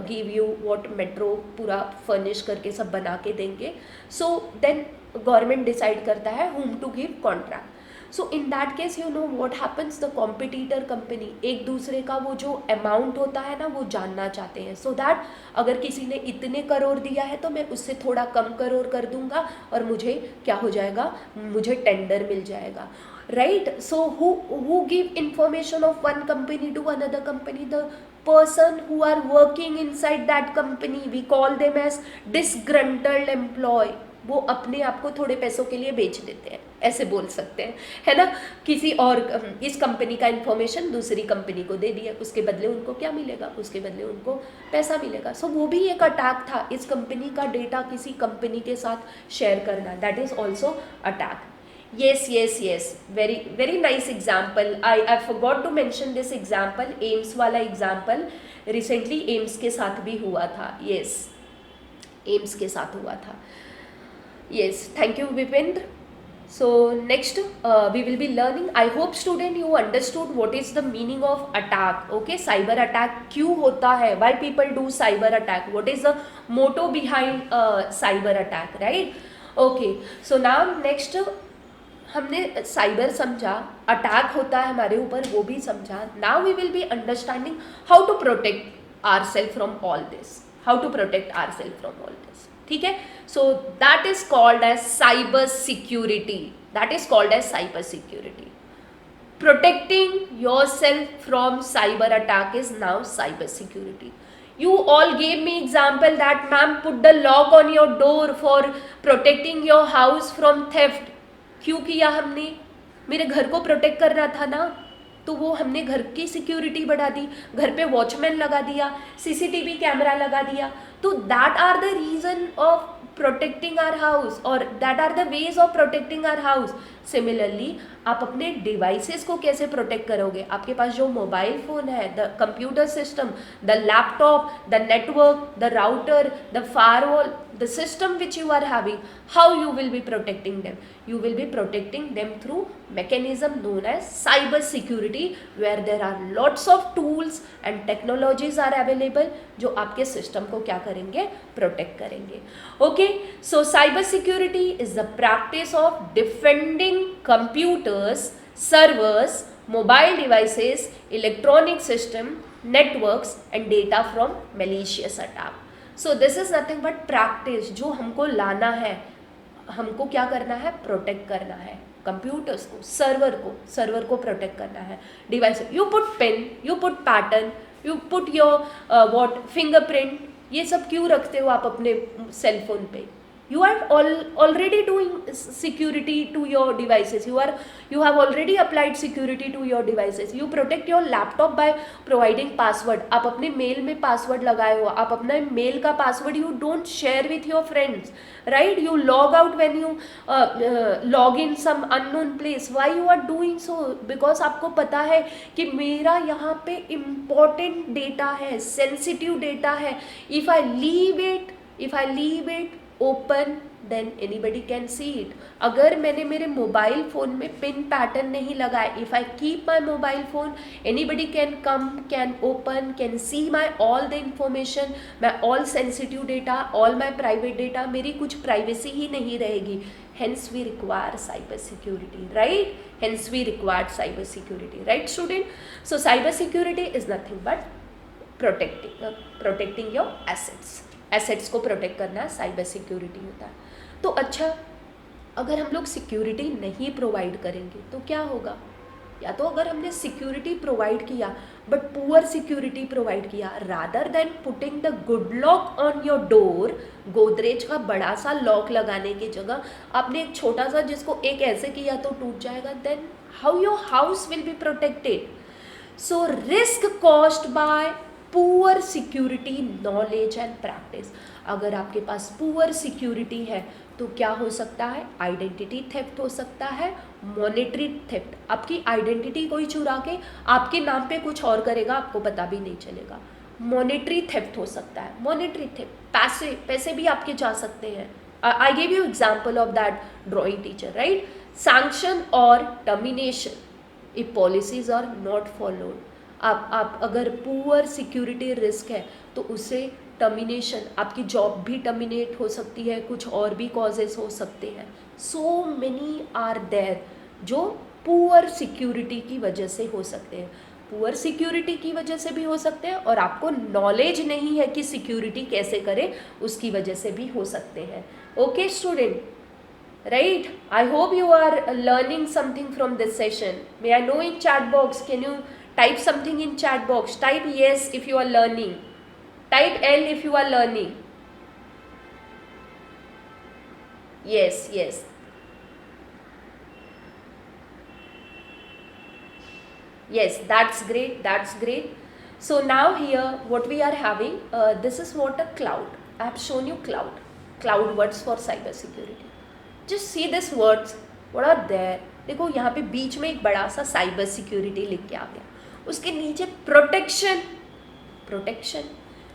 give you what metro पूरा फर्निश करके सब बना के देंगे. सो देन गवर्नमेंट डिसाइड करता है whom to give contract. So in that case you know what happens, the competitor company एक दूसरे का वो जो अमाउंट होता है ना वो जानना चाहते हैं, सो दैट अगर किसी ने इतने करोड़ दिया है तो मैं उससे थोड़ा कम करोड़ कर दूंगा और मुझे क्या हो जाएगा, मुझे टेंडर मिल जाएगा. Right, so who give information of one company to another company? The person who are working inside that company, we call them as disgruntled employee. वो अपने आप को थोड़े पैसों के लिए बेच देते हैं, ऐसे बोल सकते हैं, है ना. किसी और इस कंपनी का इन्फॉर्मेशन दूसरी कंपनी को दे दिया, उसके बदले उनको क्या मिलेगा, उसके बदले उनको पैसा मिलेगा. सो वो भी एक अटैक था, इस कंपनी का डेटा किसी कंपनी के साथ शेयर करना, that is also attack. yes, very nice example. I forgot to mention this example, AIIMS वाला एग्जाम्पल रिसेंटली एम्स के साथ भी हुआ था. yes, एम्स के साथ हुआ था. yes, thank you Vipendra. So next we will be learning, I hope student you understood what is the meaning of attack. Okay, cyber attack क्यों होता है, why people do cyber attack, what is the motto behind cyber attack, right? Okay, so now next हमने cyber समझा, attack होता है हमारे ऊपर वो भी समझा. Now we will be understanding how to protect our self from all this, how to protect our self from all this. ठीक है, so that is called as cyber security, that is called as cyber security. Protecting your self from cyber attack is now cyber security. You all gave me example that ma'am put the lock on your door for protecting your house from theft. क्यों किया हमने, मेरे घर को protect करना था ना, तो वो हमने घर की सिक्योरिटी बढ़ा दी, घर पे वॉचमैन लगा दिया, सीसीटीवी कैमरा लगा दिया. तो that are the reason of protecting our house और that are the ways of protecting our house. Similarly आप अपने डिवाइसेस को कैसे प्रोटेक्ट करोगे, आपके पास जो मोबाइल फ़ोन है, the computer system, the laptop, the network, the router, the firewall, the system which you are having, how you will be protecting them? You will be protecting them through mechanism known as cyber security, where there are lots of tools and technologies are available जो आपके system को क्या करेंगे, protect करेंगे. Okay, so cyber security is the practice of defending computers, servers, mobile devices, electronic system, networks and data from malicious attack. So this is nothing but practice, जो हमको लाना है, हमको क्या करना है, प्रोटेक्ट करना है कंप्यूटर्स को, सर्वर को प्रोटेक्ट करना है, device. You put pin, you put pattern, you put your what fingerprint, ये सब क्यों रखते हो आप अपने सेल फोन पे? You are already doing security to your devices. You have already applied security to your devices. You protect your laptop by providing password. आप अपने मेल में पासवर्ड लगाए हो, आप अपना मेल का password you don't share with your friends, right? You log out when you log in some unknown place. Why you are doing so? Because आपको पता है कि मेरा यहाँ पे important data है, sensitive data है. If I leave it open, then anybody can see it. अगर मैंने मेरे मोबाइल फ़ोन में पिन पैटर्न नहीं लगाया, if I keep my mobile phone, anybody can come, can open, can see my all the information, my all sensitive data, all my private data, मेरी कुछ privacy ही नहीं रहेगी. Hence we require cyber security, right? Hence we require cyber security, right student? So cyber security is nothing but protecting your assets को protect करना cyber security होता है. तो अच्छा, अगर हम लोग सिक्योरिटी नहीं प्रोवाइड करेंगे तो क्या होगा? या तो अगर हमने सिक्योरिटी प्रोवाइड किया बट पुअर सिक्योरिटी प्रोवाइड किया, rather than putting the good lock on your door, Godrej का बड़ा सा लॉक लगाने की जगह आपने एक छोटा सा जिसको एक ऐसे किया तो टूट जाएगा, then how your house will be protected? So risk caused by poor security knowledge and practice. अगर आपके पास पुअर सिक्योरिटी है तो क्या हो सकता है? आइडेंटिटी थेफ्ट हो सकता है, मॉनेटरी थेफ्ट. आपकी आइडेंटिटी कोई चुरा के आपके नाम पे कुछ और करेगा, आपको पता भी नहीं चलेगा. मॉनेटरी थेफ्ट हो सकता है. मॉनेटरी थेफ्ट, पैसे भी आपके जा सकते हैं. I give you example of that drawing teacher, right? Sanction और termination if policies are not followed. आप अगर पुअर सिक्योरिटी रिस्क है तो उससे टर्मिनेशन, आपकी जॉब भी टर्मिनेट हो सकती है, कुछ और भी कॉजेस हो सकते हैं. सो मेनी आर देयर जो पुअर सिक्योरिटी की वजह से हो सकते हैं. पुअर सिक्योरिटी की वजह से भी हो सकते हैं और आपको नॉलेज नहीं है कि सिक्योरिटी कैसे करें, उसकी वजह से भी हो सकते हैं. Okay student, right? I hope you are learning something from this session. May I know in chat box, can you type something in chat box? Type yes if you are learning, type L if you are learning. Yes, yes. Yes, that's great, that's great. So now here what we are having, this is what a cloud. I have shown you cloud words for cyber security. Just see this words, what are there? देखो यहाँ पे बीच में एक बड़ा सा cyber security लिख के आ गया, उसके नीचे प्रोटेक्शन.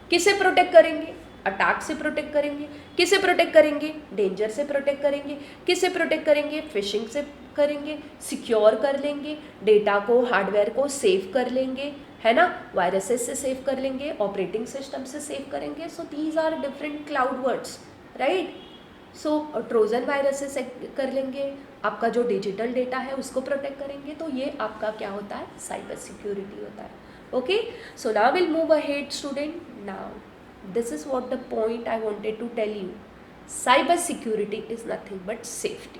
किसे प्रोटेक्ट करेंगे? अटैक से प्रोटेक्ट करेंगे. किसे प्रोटेक्ट करेंगे? डेंजर से प्रोटेक्ट करेंगे. किसे प्रोटेक्ट करेंगे? फिशिंग से करेंगे. सिक्योर कर लेंगे, डेटा को, हार्डवेयर को सेव कर लेंगे, है ना? वायरसेस से सेव कर लेंगे, ऑपरेटिंग सिस्टम से सेव करेंगे. So these are different cloud words, right? So trojan virus से कर लेंगे, आपका जो डिजिटल डेटा है उसको प्रोटेक्ट करेंगे. तो ये आपका क्या होता है? साइबर सिक्योरिटी होता है. Okay, so now will move ahead student. Now this is what the point I wanted to tell you. Cyber security is nothing but safety.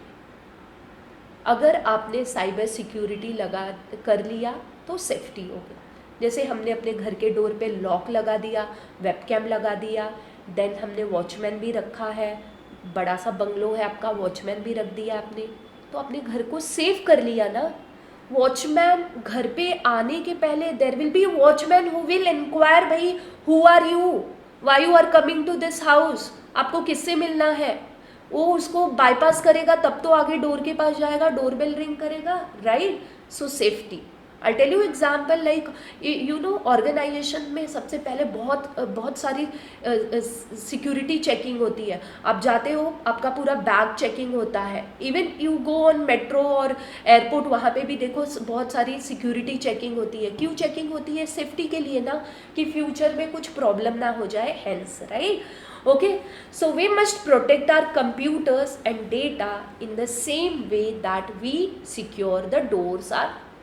अगर आपने साइबर सिक्योरिटी लगा कर लिया तो सेफ्टी हो गया. जैसे हमने अपने घर के डोर पे लॉक लगा दिया, वेबकैम लगा दिया, देन हमने वॉचमैन भी रखा है, बड़ा सा बंगलो है आपका, वॉचमैन भी रख दिया आपने, तो अपने घर को सेव कर लिया ना. वॉचमैन घर पे आने के पहले there will be watchman who will inquire, भाई who are you, why you are coming to this house, आपको किससे मिलना है. वो उसको बाईपास करेगा तब तो आगे डोर के पास जाएगा, डोरबेल रिंग करेगा, right? So safety. I tell you example, like you know organisation में सबसे पहले बहुत सारी सिक्योरिटी चेकिंग होती है. आप जाते हो, आपका पूरा बैग चेकिंग होता है. Even you go on metro और एयरपोर्ट, वहाँ पे भी देखो बहुत सारी सिक्योरिटी चेकिंग होती है. क्यों चेकिंग होती है? सेफ्टी के लिए ना, कि फ्यूचर में कुछ प्रॉब्लम ना हो जाए, hence, right? Okay, so we must protect our computers and data in the same way that we secure the doors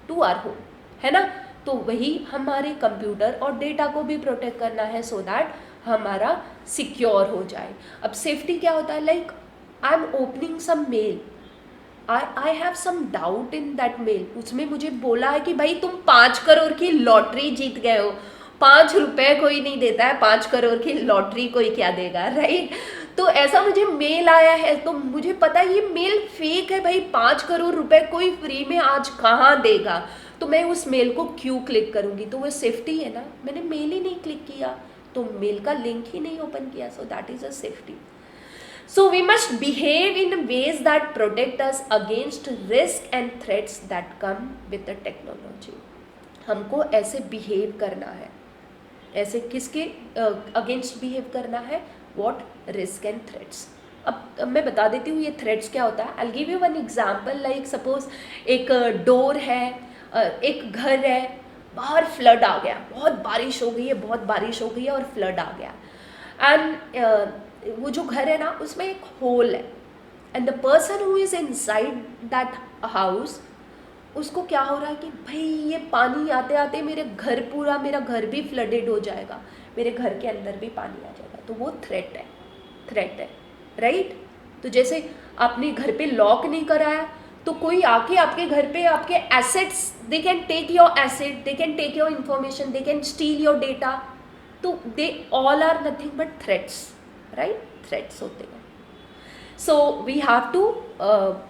to our home, है ना? तो वही हमारे कंप्यूटर और डेटा को भी प्रोटेक्ट करना है, सो दैट हमारा सिक्योर हो जाए. अब सेफ्टी क्या होता है? Like I am opening some mail, I have some doubt in that mail. उसमें मुझे बोला है कि भाई तुम 5 करोड़ की लॉटरी जीत गए हो. 5 रुपए कोई नहीं देता है, 5 करोड़ की लॉटरी कोई क्या देगा, राइट? तो ऐसा मुझे मेल आया है, तो मुझे पता है ये मेल फेक है भाई. 5 करोड़ रुपए कोई फ्री में आज कहाँ देगा, तो मैं उस मेल को क्यों क्लिक करूँगी? तो वो सेफ्टी है ना, मैंने मेल ही नहीं क्लिक किया, तो मेल का लिंक ही नहीं ओपन किया. सो that is a safety. So we must behave in ways that protect us against risk and threats that come with the technology. हमको ऐसे बिहेव करना है. ऐसे किसके अगेंस्ट बिहेव करना है? वॉट? Risk and threats. अब मैं बता देती हूँ ये थ्रेड्स क्या होता है. आई give you one example. Like suppose एक डोर है, एक घर है, बाहर फ्लड आ गया, बहुत बारिश हो गई है, बहुत बारिश हो गई है और फ्लड आ गया. एंड वो जो घर है ना उसमें एक होल है, and the person who is inside that house, उसको क्या हो रहा है कि भाई ये पानी आते आते मेरा घर भी फ्लडेड हो जाएगा, मेरे घर के अंदर भी पानी आ जाएगा. तो वो थ्रेट है, राइट. तो जैसे आपने घर पे लॉक नहीं कराया तो कोई आके आपके घर पे आपके assets, they can take your asset, they can take your information, they can steal your data. तो they all are nothing but threats, right. Threats होते हैं. So we have to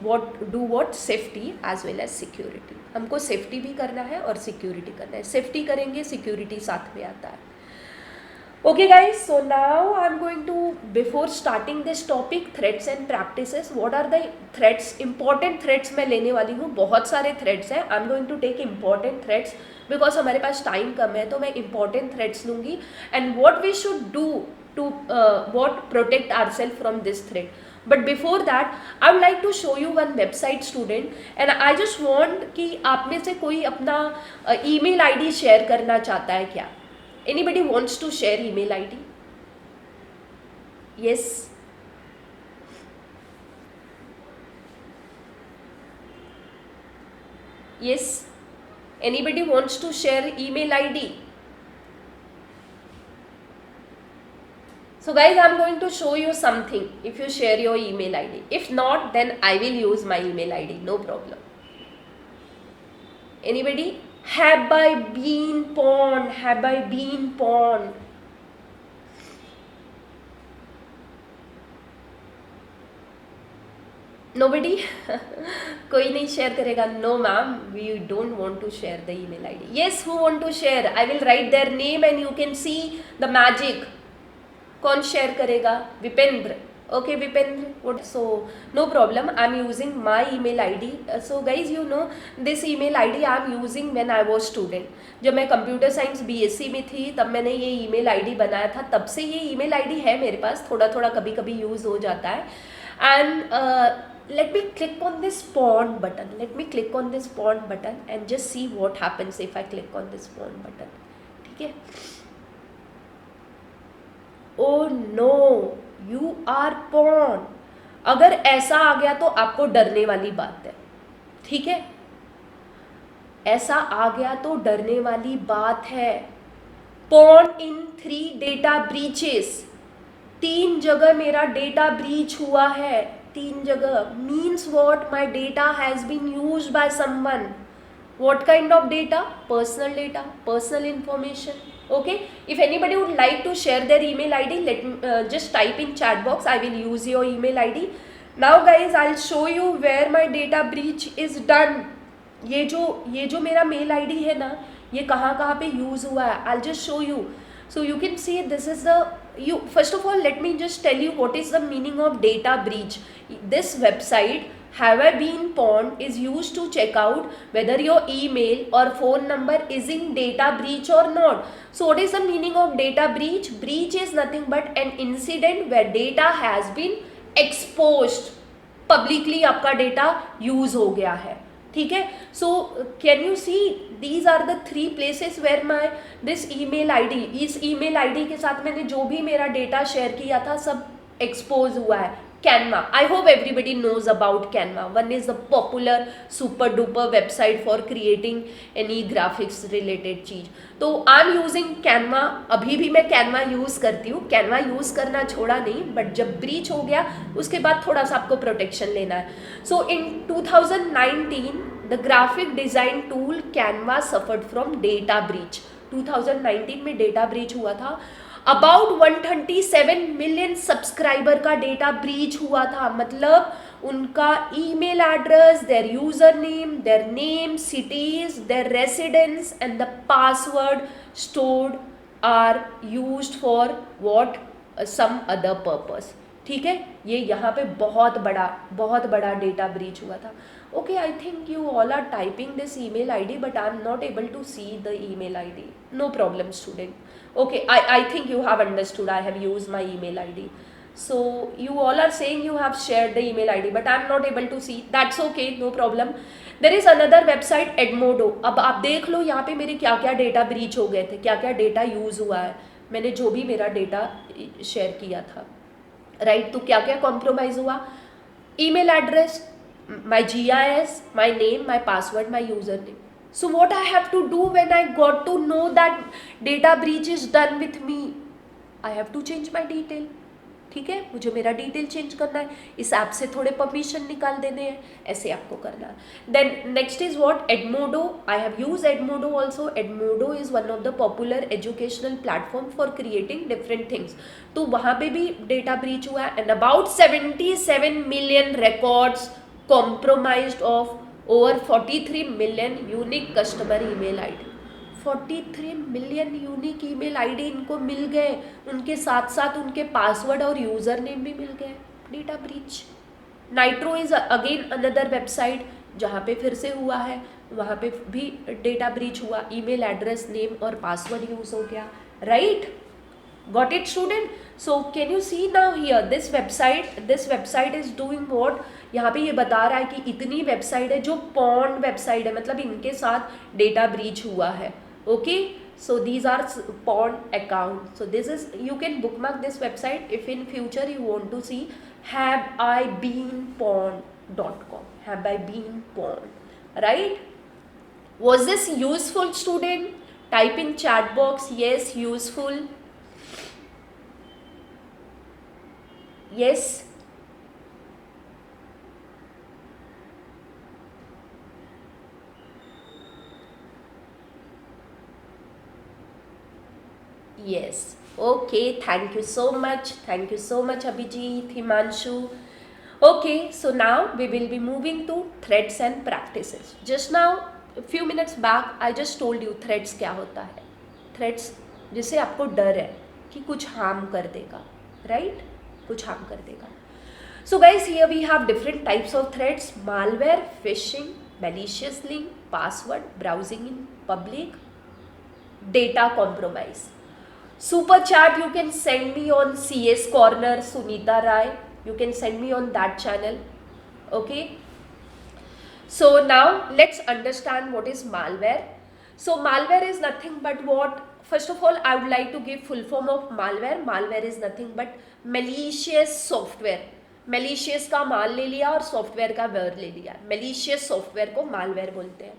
what safety as well as security. हमको safety भी करना है और security करना है. सेफ्टी करेंगे, सिक्योरिटी साथ में आता है. Okay guys, so now I'm going to, before starting this topic, threats and practices, what are the threats, important threats मैं लेने वाली हूँ. बहुत सारे threats हैं. I'm going to take important threats because हमारे पास टाइम कम है, तो मैं important threats लूँगी. And what we should do to what protect ourselves from this threat. But before that, I would like to show you one website, student, and I just want कि आप में से कोई अपना email ID share करना चाहता है क्या? Anybody wants to share email ID? Yes. Yes. Anybody wants to share email ID? So guys, I'm going to show you something if you share your email ID. If not, then I will use my email ID, no problem. Anybody? Have I been pawned? Have I been pawned? Nobody? कोई नहीं share करेगा? No ma'am, we don't want to share the email ID. Yes, who want to share? I will write their name and you can see the magic. कौन share करेगा? Vipendra. Okay Vipendra, what? So no problem, I'm using my email ID. So guys, you know this email ID I'm using when I was student. जब मैं computer science BSc में थी तब मैंने ये email ID बनाया था. तब से ये email ID है मेरे पास, थोड़ा थोड़ा कभी कभी यूज़ हो जाता है. And let me click on this pawn button. Let me click on this pawn button and just see what happens if I click on this pawn button. ठीक है. Oh no, you are pawn. अगर ऐसा आ गया तो आपको डरने वाली बात है. ठीक है, ऐसा आ गया तो डरने वाली बात है. pawn in 3 data breaches. 3 जगह मेरा डेटा ब्रीच हुआ है. 3 जगह means what? My data has been used by someone. What kind of data? Personal data, personal information. Okay, if anybody would like to share their email ID, let me just type in chat box. I will use your email ID. Now guys, I'll show you where my data breach is done. ये जो मेरा mail ID है ना, ये कहाँ कहाँ पे use हुआ है. I'll just show you. So you can see this is the, you first of all let me just tell you what is the meaning of data breach. This website Have I Been Pawned is used to check out whether your email or phone number is in data breach or not. So what is the meaning of data breach? Breach is nothing but an incident where data has been exposed. Publicly आपका data use हो गया है. ठीक है. So can you see these are the 3 places where my this email ID, इस email ID के साथ मैंने जो भी मेरा data share किया था सब expose हुआ है. Canva. I hope everybody knows about Canva. One is the popular super duper website for creating any graphics related चीज. तो I'm using Canva. अभी भी मैं Canva यूज़ करती हूँ. Canva यूज़ करना छोड़ा नहीं, बट जब ब्रीच हो गया उसके बाद थोड़ा सा आपको प्रोटेक्शन लेना है. So in 2019 the graphic design tool Canva suffered from data breach. 2019 में डेटा ब्रीच हुआ था. अबाउट 137 मिलियन सब्सक्राइबर का डेटा ब्रीच हुआ था. मतलब उनका email address, their user name, cities, their residence and the password stored are used for what, some other purpose. ठीक है, ये यहाँ पे बहुत बड़ा डेटा ब्रीच हुआ था. Okay, I think you all are typing this email ID, but I am not able to see the email ID. No problem, student. Okay, I think you have understood. I have used my email ID. So you all are saying you have shared the email ID, but I'm not able to see. That's okay, no problem. There is another website Edmodo. अब आप देख लो यहाँ पे मेरे क्या क्या data breach हो गए थे, क्या क्या डेटा यूज़ हुआ है, मैंने जो भी मेरा डेटा शेयर किया था, राइट? तो क्या क्या कॉम्प्रोमाइज़ हुआ? email address, my GIS, my name, my password, my username. So what I have to do when I got to know that data breach is done with me? I have to change my detail. ठीक है, मुझे मेरा detail change करना है, इस app से थोड़े permission निकाल देने हैं, ऐसे आपको करना है. Then next is what? Edmodo. I have use Edmodo also. Edmodo is one of the popular educational platform for creating different things. तो वहाँ पे भी डेटा ब्रीच हुआ है, and about 77 million records compromised of over 43 million unique customer email ID. 43 million unique email ID इनको मिल गए, उनके साथ साथ उनके पासवर्ड और यूज़र नेम भी मिल गए. Data breach. Nitro is again another website जहाँ पे फिर से हुआ है, वहाँ पे भी डेटा ब्रीच हुआ, ईमेल एड्रेस, नेम और पासवर्ड यूज़ हो गया, right? Got it student? So can you see now here this website is doing what? यहाँ पे ये बता रहा है कि इतनी वेबसाइट है जो पॉन्ड वेबसाइट है, मतलब इनके साथ डेटा ब्रीच हुआ है. Okay, so these are pond account. So this is, you can bookmark this website if in future you want to see haveibeenpond.com. Have I been pond, right? Was this useful, student? Type in chat box yes, useful. Yes. Yes. Okay, thank you so much. Thank you so much, Abhijit, Himanshu. Okay, so now we will be moving to threats and practices. Just now, a few minutes back, I just told you threats क्या होता है. Threats जिससे आपको डर है कि कुछ harm कर देगा, right? कुछ हार्म कर देगा. So guys, here we have different types of threats: malware, phishing, malicious link, password, browsing in public, data compromise. Super chat you can send me on CS Corner Sunita Rai. You can send me on that channel. Okay. So now let's understand what is malware. So malware is nothing but what? First of all, I would like to give full form of malware. Malware is nothing but malicious software. Malicious का माल ले लिया और software का where ले लिया. Malicious software को malware बोलते हैं.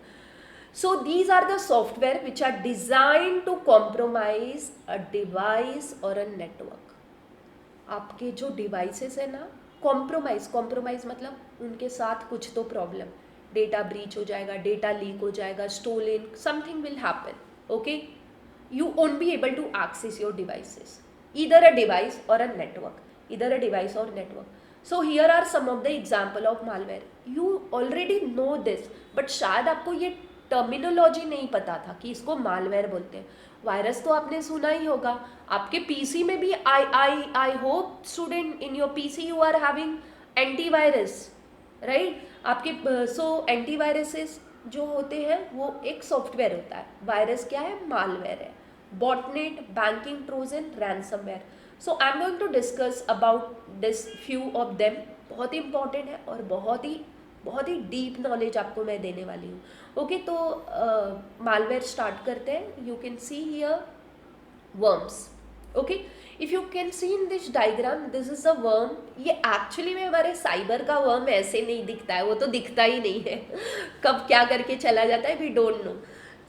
So these are the software which are designed to compromise a device or a network. आपके जो devices है ना, compromise मतलब उनके साथ कुछ तो problem, data breach हो जाएगा, data leak हो जाएगा, stolen, something will happen. Okay, you won't be able to access your devices, either a device or a network, either a device or network. So here are some of the example of malware. You already know this, but शायद आपको ये terminology नहीं पता था कि इसको malware बोलते हैं. वायरस तो आपने सुना ही होगा, आपके पीसी में भी I hope student in your PC you are having antivirus, right? आपके सो एंटीवायरसेस जो होते हैं वो एक सॉफ्टवेयर होता है. वायरस क्या है? मालवेयर है. Botnet, banking trojan, ransomware. So I am going to discuss about this few of them. बहुत ही इंपॉर्टेंट है और बहुत ही डीप नॉलेज आपको मैं देने वाली हूँ. ओके, तो मालवेयर स्टार्ट करते हैं. You can see here worms. Okay, if you can C in this diagram, this is a worm. ये एक्चुअली में हमारे साइबर का वर्म ऐसे नहीं दिखता है, वो तो दिखता ही नहीं है. कब क्या करके चला जाता है we don't know.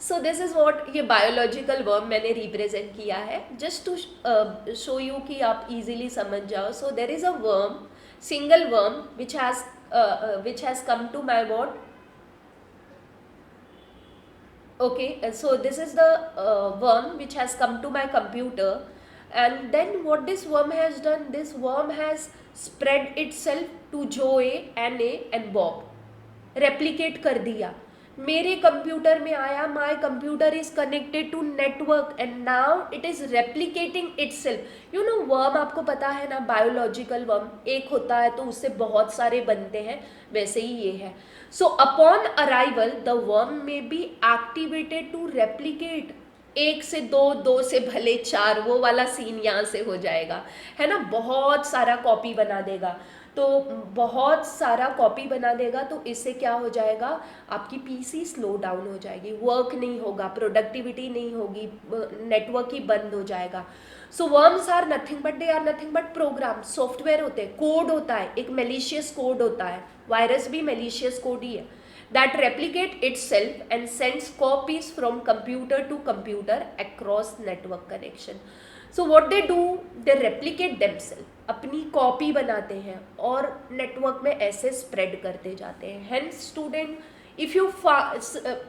So this is what, ये बायोलॉजिकल वर्म मैंने रिप्रेजेंट किया है जस्ट टू शो यू कि आप इजीली समझ जाओ. So there is a worm, single worm which has come to my what? Okay, so this is the worm which has come to my computer, and then what this worm has done, this worm has spread itself to Joe, Anna and Bob. replicate कर दिया, मेरे computer में आया. My computer is connected to network and now it is replicating itself. You know worm आपको पता है ना, biological worm एक होता है तो उससे बहुत सारे बनते हैं, वैसे ही ये है. So upon arrival the worm में बी एक्टिवेटेड टू रेप्लिकेट. एक से दो, दो से भले चार, वो वाला सीन यहाँ से हो जाएगा, है ना। बहुत सारा कॉपी बना देगा, तो बहुत सारा कॉपी बना देगा, तो इससे क्या हो जाएगा, आपकी पीसी स्लो डाउन हो जाएगी, वर्क नहीं होगा, प्रोडक्टिविटी नहीं होगी, नेटवर्क ही बंद हो जाएगा। So worms are nothing but, they are nothing but program, software होते हैं, कोड होता है, एक मेलिशियस कोड होता है, वायरस भी मेलिशियस कोड ही है, that replicate itself and sends copies from computer to computer across network connection. So what they do, they replicate themselves, अपनी कॉपी बनाते हैं और नेटवर्क में ऐसे स्प्रेड करते जाते हैं। Hence student, if you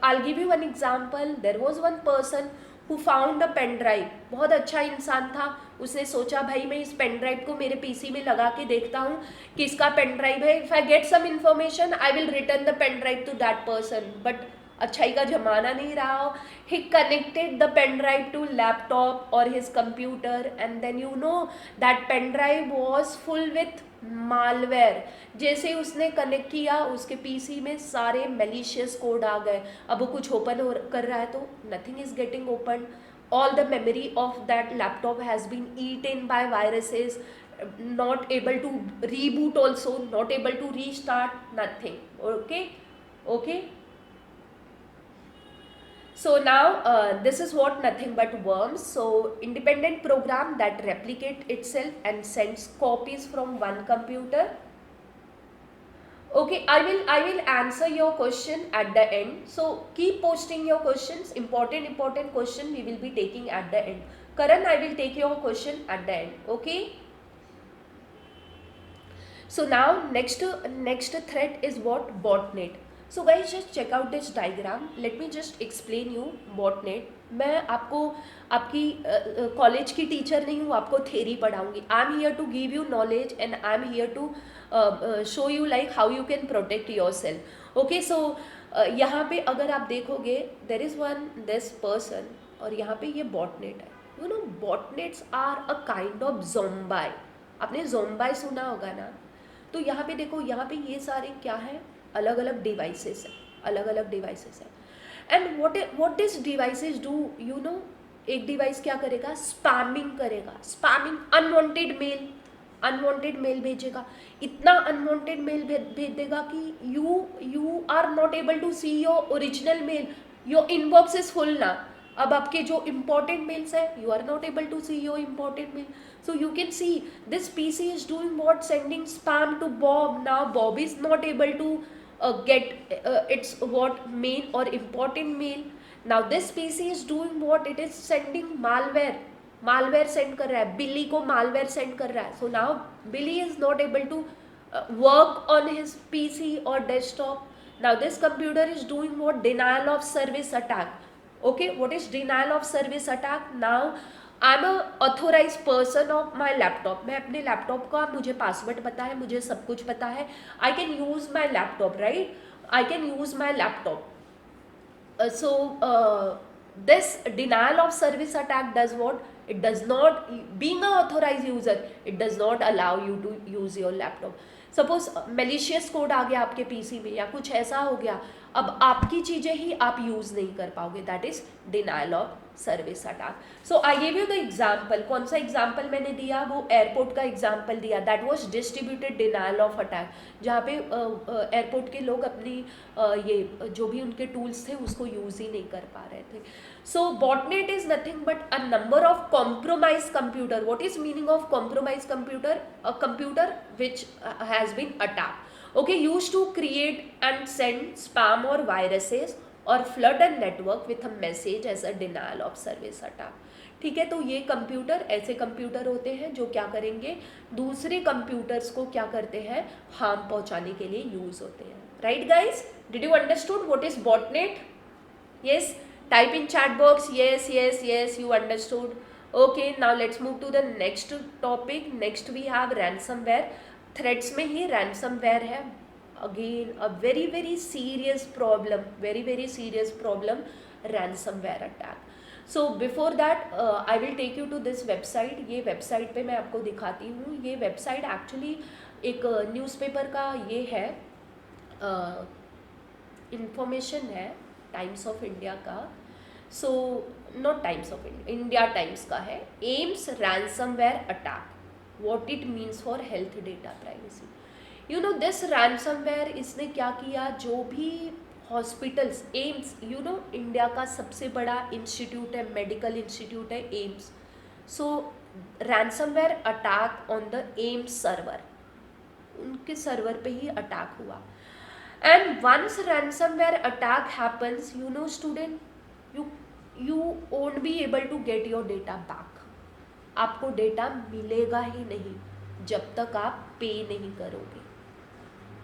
I'll give you one example. There was one person who found a pen drive, बहुत अच्छा इंसान था, उसने सोचा भाई मैं इस पेन ड्राइव को मेरे पीसी में लगा के देखता हूँ किसका पेन ड्राइव है, if I get some information I will return the pen drive to that person. But अच्छाई का जमाना नहीं रहा, he connected the pen drive to laptop or his computer, and then you know that pen drive was full with malware। जैसे उसने connect किया उसके PC में सारे malicious कोड आ गए, अब वो कुछ ओपन कर रहा है तो nothing is getting opened, all the memory of that laptop has been eaten by viruses, not able to reboot also, not able to restart, nothing. Okay. So now this is what nothing but worms. So independent program that replicate itself and sends copies from one computer. Okay, I will answer your question at the end. So keep posting your questions. Important question we will be taking at the end. Karan, I will take your question at the end. Okay. So now next thread is what? Botnet. So guys, just check out this diagram. Let me just explain you botnet. मैं आपको आपकी college की teacher नहीं हूँ, आपको theory पढ़ाऊंगी। I am here to give you knowledge and I am here to show you like how you can protect your self. Okay, so यहाँ पे अगर आप देखोगे there is one this person और यहाँ पे ये बॉटनेट है। You know botnets are a kind of zombie. आपने ज़ोम्बाई सुना होगा ना। तो यहाँ पे देखो, यहाँ पे ये सारे क्या है, अलग अलग डिवाइसेस है, अलग अलग डिवाइसेस है। And what this devices do, you know, एक डिवाइस क्या करेगा, स्पैमिंग करेगा, स्पैमिंग, अनवांटेड मेल भेजेगा, इतना अनवांटेड मेल भेज देगा कि you are not able to see your original mail, your inbox is full ना। अब आपके जो इंपॉर्टेंट मेल्स है, you are not able to see your important mail, so you can see this PC is doing what, sending spam to Bob. Now Bob is not able to get its what main or important mail. Now this PC is doing what, it is sending malware send कर रहा है, बिली को malware send कर रहा है। So now Billy is not able to work on his PC or desktop. Now this computer is doing what, denial of service attack. Okay, what is denial of service attack? Now I am a authorise person of my laptop. मैं अपने laptop का, मुझे password पता है, मुझे सब कुछ पता है, I can use my laptop, right, I can use my laptop. So this denial of service attack does what, it does not, being a authorized user, it does not allow you to use your laptop. Suppose malicious code आ गया आपके PC में या कुछ ऐसा हो गया, अब आपकी चीज़ें ही आप यूज़ नहीं कर पाओगे, that is denial of service attack. So I give you the example. कौन सा एग्जाम्पल मैंने दिया, वो एयरपोर्ट का एग्जाम्पल दिया, that was distributed denial of attack, जहाँ पे एयरपोर्ट के लोग अपनी ये जो भी उनके टूल्स थे उसको यूज़ ही नहीं कर पा रहे थे। So botnet is nothing but a number of compromised computer. What is meaning of compromised computer? A computer which has been attacked, okay, used to create and send spam or viruses or flood a network with a message as a denial of service attack. ठीक है, तो ये computer ऐसे computer होते हैं जो क्या करेंगे, दूसरे कंप्यूटर्स को क्या करते हैं, हार्म पहुंचाने के लिए यूज होते हैं। Right guys, did you understood what is botnet? Yes, type in chat box yes you understood. Okay, now let's move to the next topic. Next we have ransomware. Threats में ही ransomware है, again a very serious problem, very serious problem, ransomware attack. So before that I will take you to this website. ये website पे मैं आपको दिखाती हूँ। ये website actually एक न्यूज़पेपर का ये है, इंफॉर्मेशन है, टाइम्स ऑफ इंडिया का। So not Times of India Times का है, AIIMS ransomware attack, what it means for health data privacy. You know this ransomware, इसने क्या किया, जो भी hospitals, AIIMS you know India का सबसे बड़ा इंस्टीट्यूट है, मेडिकल इंस्टीट्यूट है AIIMS, so ransomware attack on the AIIMS server, उनके सर्वर पे ही अटैक हुआ। And once ransomware attack happens, you know student, you won't be able to get your data back, आपको डेटा मिलेगा ही नहीं जब तक आप पे नहीं करोगे।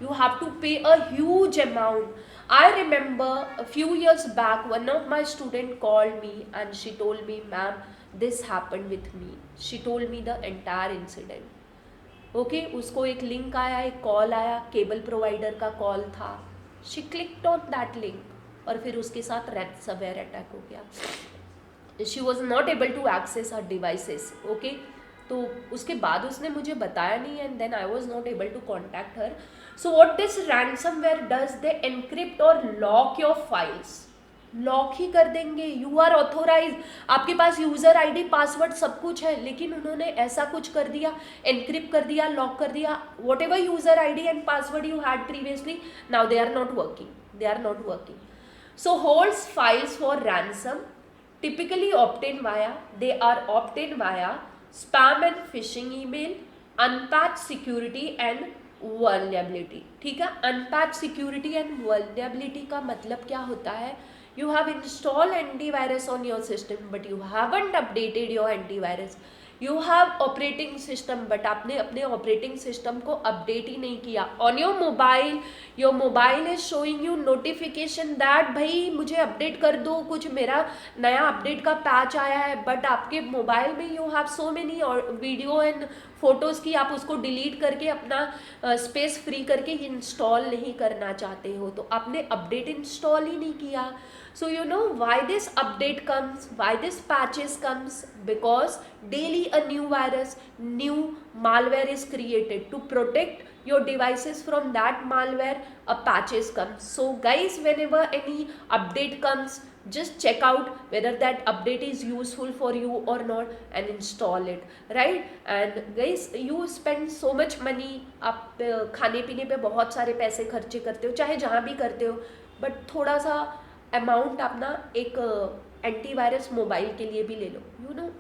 You have to pay a huge amount. I remember a few years back, one of my student called me and she told me, ma'am, this happened with me. She told me the entire incident. Okay, उसको एक link आया, एक call आया, cable provider का call था, she clicked on that link और फिर उसके साथ ransomware अटैक हो गया। She was not able to access her devices. Okay, तो उसके बाद उसने मुझे बताया नहीं, and then I was not able to contact her. So what this ransomware does, they encrypt और लॉक योर फाइल्स, लॉक ही कर देंगे। यू आर ऑथोराइज, आपके पास यूजर आईडी पासवर्ड सब कुछ है, लेकिन उन्होंने ऐसा कुछ कर दिया, एनक्रिप्ट कर दिया, लॉक कर दिया, whatever user ID and password you had previously, now they are not working, they are not working. So holds files for ransom, typically they are obtained via spam and phishing email, unpatched security and vulnerability। ठीक है, unpatched security and vulnerability का मतलब क्या होता है, you have installed antivirus on your system but you haven't updated your antivirus, you have operating system but आपने अपने operating system को update ही नहीं किया। on your mobile is showing you notification that भाई मुझे update कर दो, कुछ मेरा नया update का patch आया है, but आपके मोबाइल में you have so many video and photos की आप उसको डिलीट करके अपना स्पेस फ्री करके इंस्टॉल नहीं करना चाहते हो, तो आपने अपडेट इंस्टॉल ही नहीं किया। सो you know why this update comes, why this patches comes, because daily a new virus, new malware is created to protect your devices from that malware, a patches comes. So guys, whenever any update comes, just check out whether that update is useful for you or not and install it, right? And guys, you spend so much money, आप खाने पीने पे बहुत सारे पैसे खर्चे करते हो, चाहे जहाँ भी करते हो, बट थोड़ा सा अमाउंट अपना एक एंटीवायरस मोबाइल के लिए भी ले लो। You know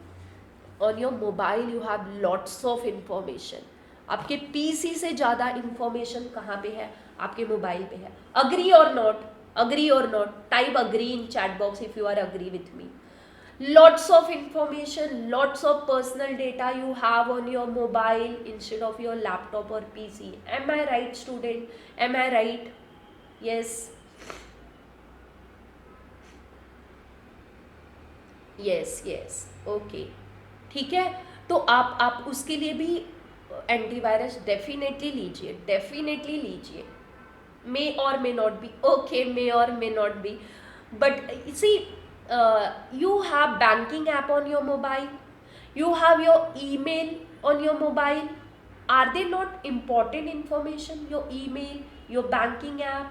on your mobile you have lots of information, आपके पीसी से ज़्यादा इंफॉर्मेशन कहाँ पे है, आपके मोबाइल पे है। Agree or not, agree or not, type agree in chat box if you are agree with me. Lots of information, lots of personal data you have on your mobile instead of your laptop or PC. Am I right, student? Am I right? Yes. Yes, yes. Okay. ठीक है, तो आप उसके लिए भी antivirus definitely लीजिए, definitely लीजिए। May or may not be okay, may or may not be, but see you have banking app on your mobile, you have your email on your mobile, are they not important information? Your email, your banking app,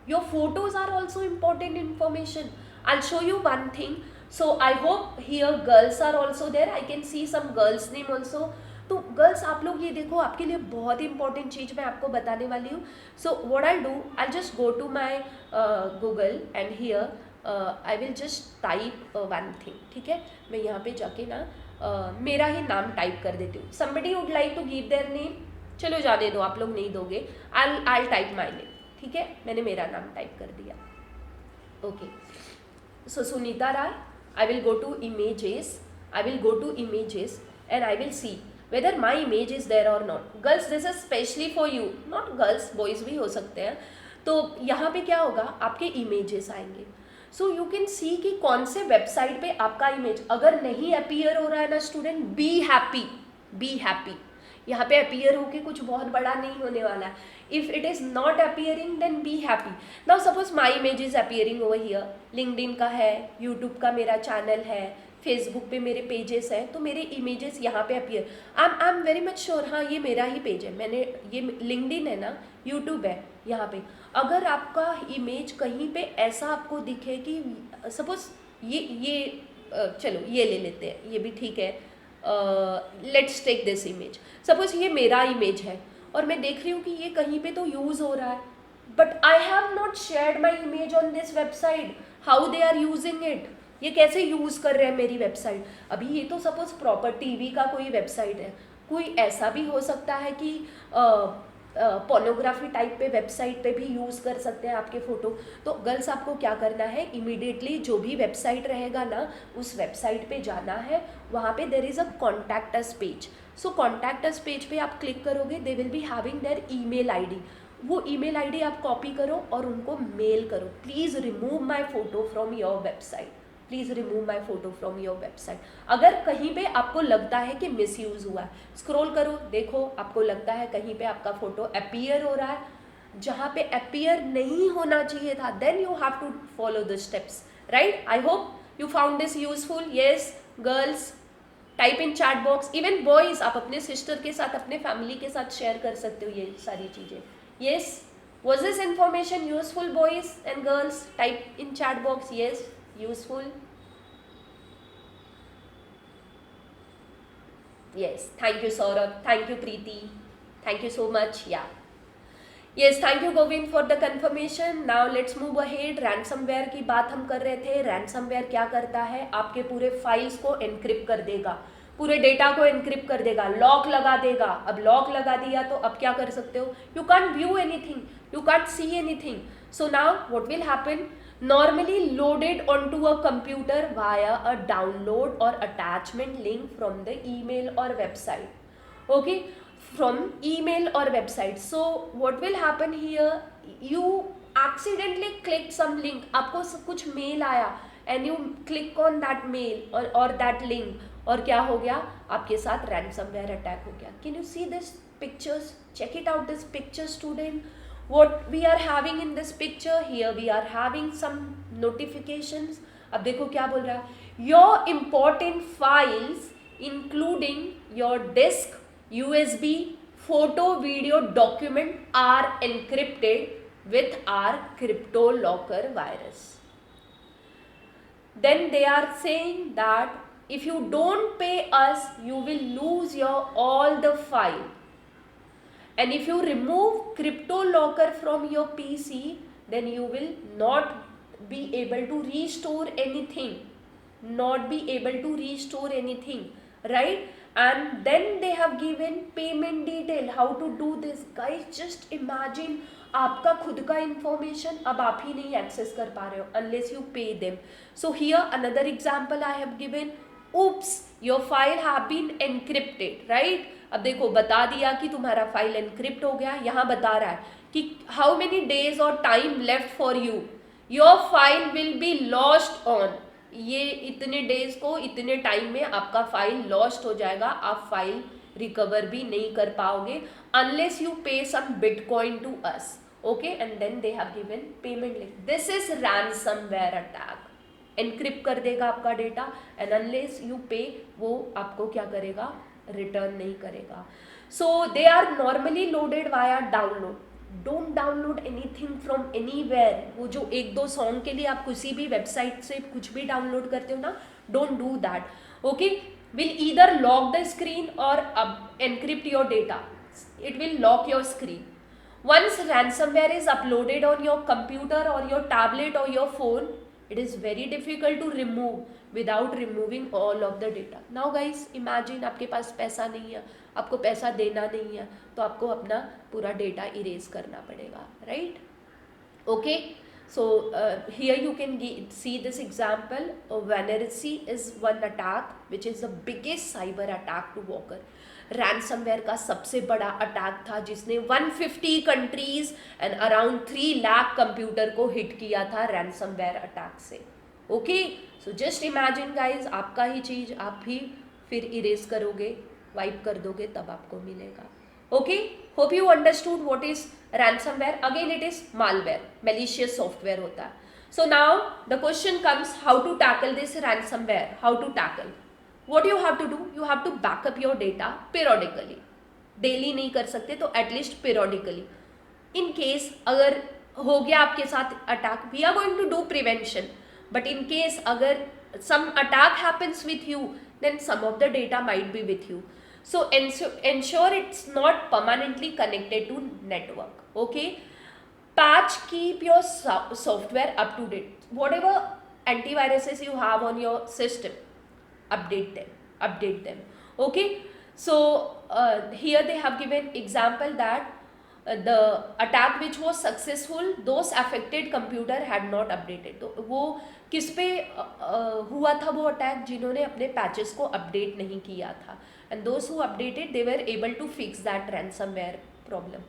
your photos are also important information. I'll show you one thing. So I hope here girls are also there, I can see some girls name also. तो girls आप लोग ये देखो, आपके लिए बहुत ही important चीज़ मैं आपको बताने वाली हूँ। So what I do, I just go to my Google and here I will just type one thing. ठीक है, मैं यहाँ पे जाके ना मेरा ही नाम टाइप कर देती हूँ। Somebody would like to give their name, चलो जाने दो, आप लोग नहीं दोगे, आई टाइप माई नेम। ठीक है, मैंने मेरा नाम टाइप कर दिया। Okay, so Sunita Rai, I will go to images, I will go to images and I will see whether my image is there or not. Girls, this is specially for you, not girls, boys भी हो सकते हैं। तो यहाँ पे क्या होगा, आपके इमेजेस आएंगे। सो यू कैन सी कि कौन से वेबसाइट पे आपका इमेज अगर नहीं अपीयर हो रहा है ना student, be happy, be happy. यहाँ पे अपीयर होके कुछ बहुत बड़ा नहीं होने वाला है। If it is not appearing then be happy. Now suppose my image is appearing over here, LinkedIn का है, यूट्यूब का मेरा चैनल है, फेसबुक पे मेरे पेजेस हैं, तो मेरे इमेजेस यहाँ पे appear. I am very much sure, हाँ ये मेरा ही पेज है, मैंने ये लिंक्डइन है ना, यूट्यूब है यहाँ पे। अगर आपका इमेज कहीं पे ऐसा आपको दिखे कि सपोज ये चलो ये ले लेते हैं, ये भी ठीक है. Let's take this image. Suppose ये मेरा इमेज है और मैं देख रही हूँ कि ये कहीं पे तो यूज़ हो रहा है, but I have not shared my image on this website. How they are using it, ये कैसे यूज़ कर रहे हैं मेरी वेबसाइट. अभी ये तो सपोज प्रॉपर टीवी का कोई वेबसाइट है, कोई ऐसा भी हो सकता है कि पोर्नोग्राफी टाइप पे वेबसाइट पे भी यूज़ कर सकते हैं आपके फ़ोटो. तो गर्ल्स आपको क्या करना है, इमीडिएटली जो भी वेबसाइट रहेगा ना उस वेबसाइट पे जाना है. वहाँ पे देर is a contact us page. So contact us page पे आप क्लिक करोगे, they will be having their email ID. वो ईमेल आईडी आप कॉपी करो और उनको मेल करो, please remove my photo from your website, please remove my photo from your website. अगर कहीं पे आपको लगता है कि मिसयूज़ हुआ है, स्क्रॉल करो, देखो आपको लगता है कहीं पे आपका फ़ोटो अपीयर हो रहा है जहाँ पे अपीयर नहीं होना चाहिए था, then you have to follow the steps, right. I hope you found this useful. Yes girls, type in chat box. Even boys, आप अपने सिस्टर के साथ, अपने फैमिली के साथ शेयर कर सकते हो ये सारी चीज़ें. Yes, was this information useful boys and girls? Type in chat box yes, useful. Yes, thank you Saurabh, thank you Preeti, thank you so much. Yeah, yes, thank you Govind for the confirmation. Now let's move ahead. ransomware की बात हम कर रहे थे. ransomware क्या करता है, आपके पूरे फाइल्स को एनक्रिप्ट कर देगा, पूरे डेटा को एनक्रिप्ट कर देगा, लॉक लगा देगा. अब लॉक लगा दिया तो अब क्या कर सकते हो, you can't view anything, you can't see anything. So now what will happen, normally loaded onto a computer via a download or attachment link from the email or website. Okay, from email or website. So what will happen here, you accidentally clicked some link, आपको कुछ mail आया and you click on that mail or that link, और क्या हो गया, आपके साथ ransomware attack हो गया. Can you see this pictures, check it out, this picture student. What we are having in this picture, here we are having some notifications. अब देखो क्या बोल रहा है, your important files including your disk, USB, photo, video, document are encrypted with our CryptoLocker virus. Then they are saying that if you don't pay us, you will lose your all the file. And if you remove CryptoLocker from your PC, then you will not be able to restore anything, not be able to restore anything, right? And then they have given payment detail, how to do this. Guys, just imagine, आपका खुद का information अब आप ही नहीं access कर पा रहे हो unless you pay them. So here another example I have given. Oops, your file have been encrypted, right? अब देखो बता दिया कि तुम्हारा फाइल एनक्रिप्ट हो गया. यहाँ बता रहा है कि हाउ मेनी डेज और time left for you, your file will be lost on. ये इतने डेज को, इतने टाइम में आपका फाइल लॉस्ट हो जाएगा, आप फाइल रिकवर भी नहीं कर पाओगे unless you pay some bitcoin to us. Okay, and then they have given payment link. This is ransomware attack. Encrypt कर देगा आपका डेटा एंड अनलेस यू पे, वो आपको क्या करेगा, रिटर्न नहीं करेगा. So they are normally loaded via download. Don't download anything from anywhere. वो जो एक दो सॉन्ग के लिए आप किसी भी वेबसाइट से कुछ भी डाउनलोड करते हो ना, don't do that. Okay, will either lock the screen और encrypt your data. It will lock your screen. Once ransomware is uploaded on your computer or your tablet or your phone, it is very difficult to remove without removing all of the data. Now guys, imagine आपके पास पैसा नहीं है, आपको पैसा देना नहीं है, तो आपको अपना पूरा डेटा इरेज करना पड़ेगा, right? Okay, so here you can see this example. Venercy is one attack which is the biggest cyber attack to occur. Ransomware का सबसे बड़ा अटैक था जिसने 150 countries and around 3 lakh computer को हिट किया था रैनसमवेयर अटैक से. Okay, so just imagine guys, आपका ही चीज आप ही फिर इरेज करोगे, वाइप कर दोगे, तब आपको मिलेगा. Okay, hope you understood what is ransomware. Again it is malware, malicious software होता है. So now the question comes, how to tackle this ransomware. How to tackle, what you have to do, you have to back up your data periodically. Daily नहीं कर सकते तो at least periodically. इन case अगर हो गया आपके साथ attack, we are going to do prevention, but in case अगर some attack happens with you, then some of the data might be with you. So ensure it's not permanently connected to network. Okay, patch, keep your software up to date. Whatever antiviruses you have on your system, update them. Okay, so here they have given example that the attack which was successful, those affected computer had not updated. तो वो किस पे हुआ था वो attack, जिन्होंने अपने patches को अपडेट नहीं किया था, and those who updated they were able to fix that ransomware problem.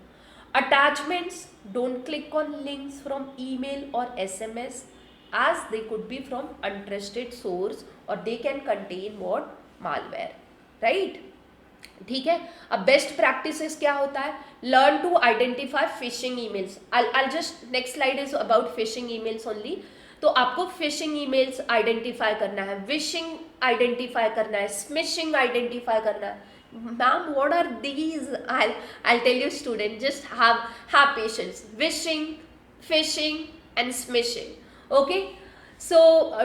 Attachments, don't click on links from email or SMS as they could be from untrusted source or they can contain what, malware, right? ठीक है. अब best practices क्या होता है, learn to identify phishing emails. I just next slide is about phishing emails only. तो आपको fishing emails identify करना है, विशिंग आइडेंटिफाई करना है, स्मिशिंग आइडेंटिफाई करना है. Ma'am what are these? I'll tell you student, just have patience. Wishing, phishing and smishing. Okay, so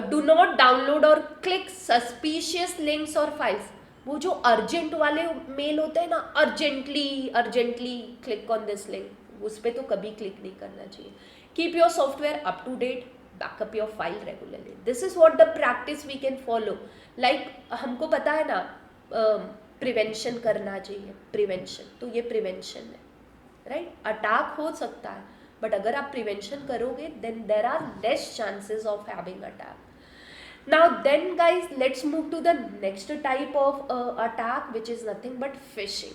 do not download or click suspicious links or files. वो जो urgent वाले mail होते हैं ना, urgently click on this link, उस पर तो कभी क्लिक नहीं करना चाहिए. Keep your software up to date, backup your file regularly. This is what the practice we can follow. Like हमको पता है ना प्रिवेंशन करना चाहिए, प्रिवेंशन, तो ये प्रिवेंशन है, राइट? अटैक हो सकता है बट अगर आप प्रिवेंशन करोगे then there are less chances of having attack. Now then guys, let's move to the next type of attack, which is nothing but phishing.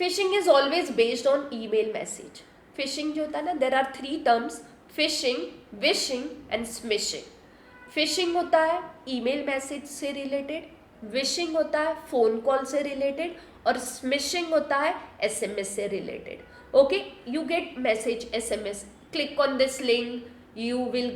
Phishing is always based on email message. Phishing जो होता है ना, there are three terms: phishing, wishing and smishing. Phishing होता है email message से related, wishing होता है phone call से related और smishing होता है SMS से related. Okay, you get message SMS, click on this link, you will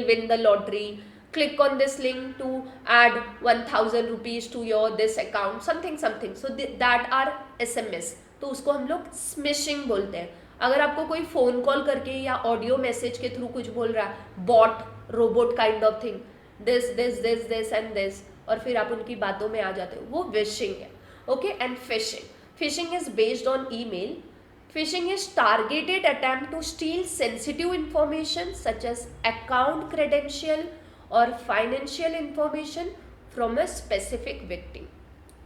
win the lottery, click on this link to add 1000 rupees to your this account, something. So that are SMS. तो उसको हम लोग smishing बोलते हैं. अगर आपको कोई phone call करके या ऑडियो मैसेज के थ्रू कुछ बोल रहा है, bot, robot kind of thing, this and this, और फिर आप उनकी बातों में आ जाते हो, वो विशिंग है. Okay, and fishing is based on email. Phishing is targeted attempt to steal sensitive information such as account credential or financial information from a specific victim.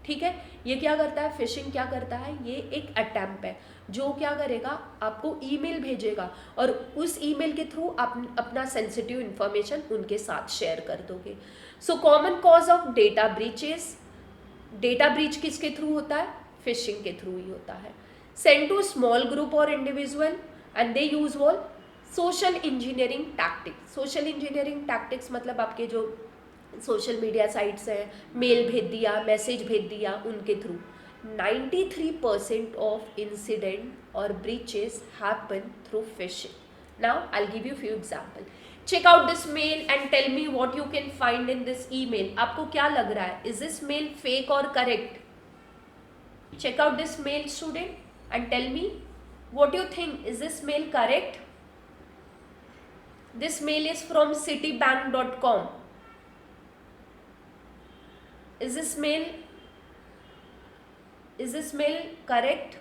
ठीक है, ये क्या करता है, फिशिंग क्या करता है, ये एक अटैम्प्ट है जो क्या करेगा, आपको ईमेल भेजेगा और उस ईमेल के थ्रू आप अपना सेंसिटिव इंफॉर्मेशन उनके साथ शेयर कर दोगे. So common cause of data breaches, data breach किसके थ्रू होता है, फिशिंग के थ्रू ही होता है. Sent to small group or individual and they use what, social engineering tactics. Social engineering tactics मतलब आपके जो सोशल मीडिया साइट्स हैं, मेल भेज दिया, मैसेज भेज दिया, उनके through. 93% of incident or breaches happen through phishing. Now I'll give you few example. Check out this mail and tell me what you can find in this email. आपको क्या लग रहा है, is this mail fake or correct? Check out this mail student and tell me what you think, is this mail correct? This mail is from citibank.com. Is this mail correct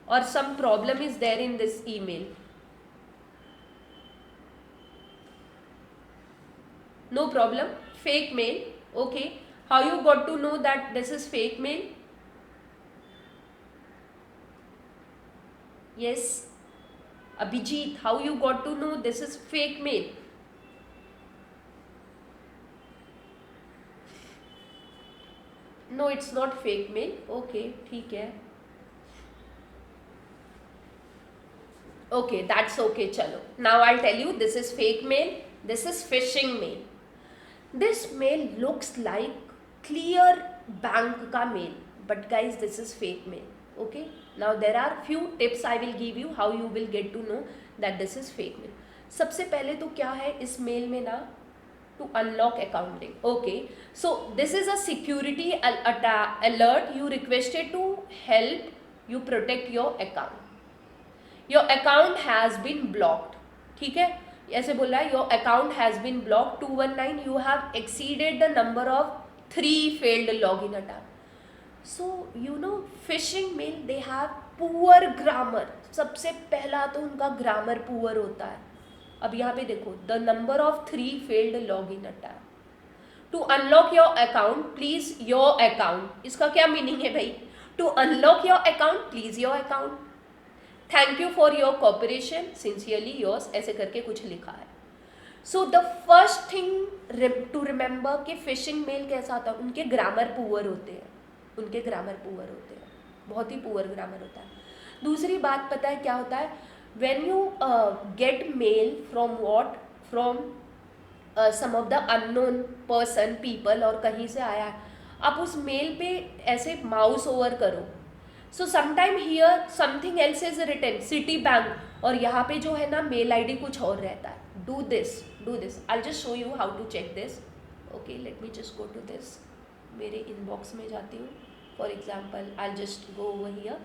or some problem is there in this email? No problem, fake mail. Okay, how you got to know that this is fake mail? Yes, Abhijit, how you got to know this is fake mail? No, it's not fake mail. Okay, ठीक है. Okay, that's okay, chalo. Now I'll tell you, this is fake mail, this is phishing mail. This mail looks like clear bank का mail, but guys, this is fake mail. Okay, now there are few tips I will give you how you will get to know that this is fake mail. सबसे पहले तो क्या है इस mail में ना, to unlock accounting. Okay, so this is a security alert. You requested to help you protect your account. Your account has been blocked. ठीक है, ऐसे बोल रहा है your account has been block 219, you have exceeded the number of 3 failed log in attack. So you know phishing mail they have poor grammar. सबसे पहला तो उनका ग्रामर पुअर होता है. अब यहाँ पे देखो the number of 3 failed log in attack. To unlock your account please your account. इसका क्या मीनिंग है भाई? To unlock your account please your account. Thank you for your cooperation sincerely yours, ऐसे करके कुछ लिखा है. So the first thing to remember कि फिशिंग मेल कैसा होता है, उनके ग्रामर पुअर होते हैं. उनके ग्रामर पुअर होते हैं, बहुत ही पुअर ग्रामर होता है. दूसरी बात पता है क्या होता है? When you get mail from what, from some of the unknown person people, और कहीं से आया है, आप उस मेल पे ऐसे माउस ओवर करो. So sometime here something else is written Citibank, और यहाँ पे जो है ना मेल आईडी कुछ और रहता है. Do this I just show you how to check this. Okay, let me just go to this. मेरे इनबॉक्स में जाती हूँ. For example I just go over here.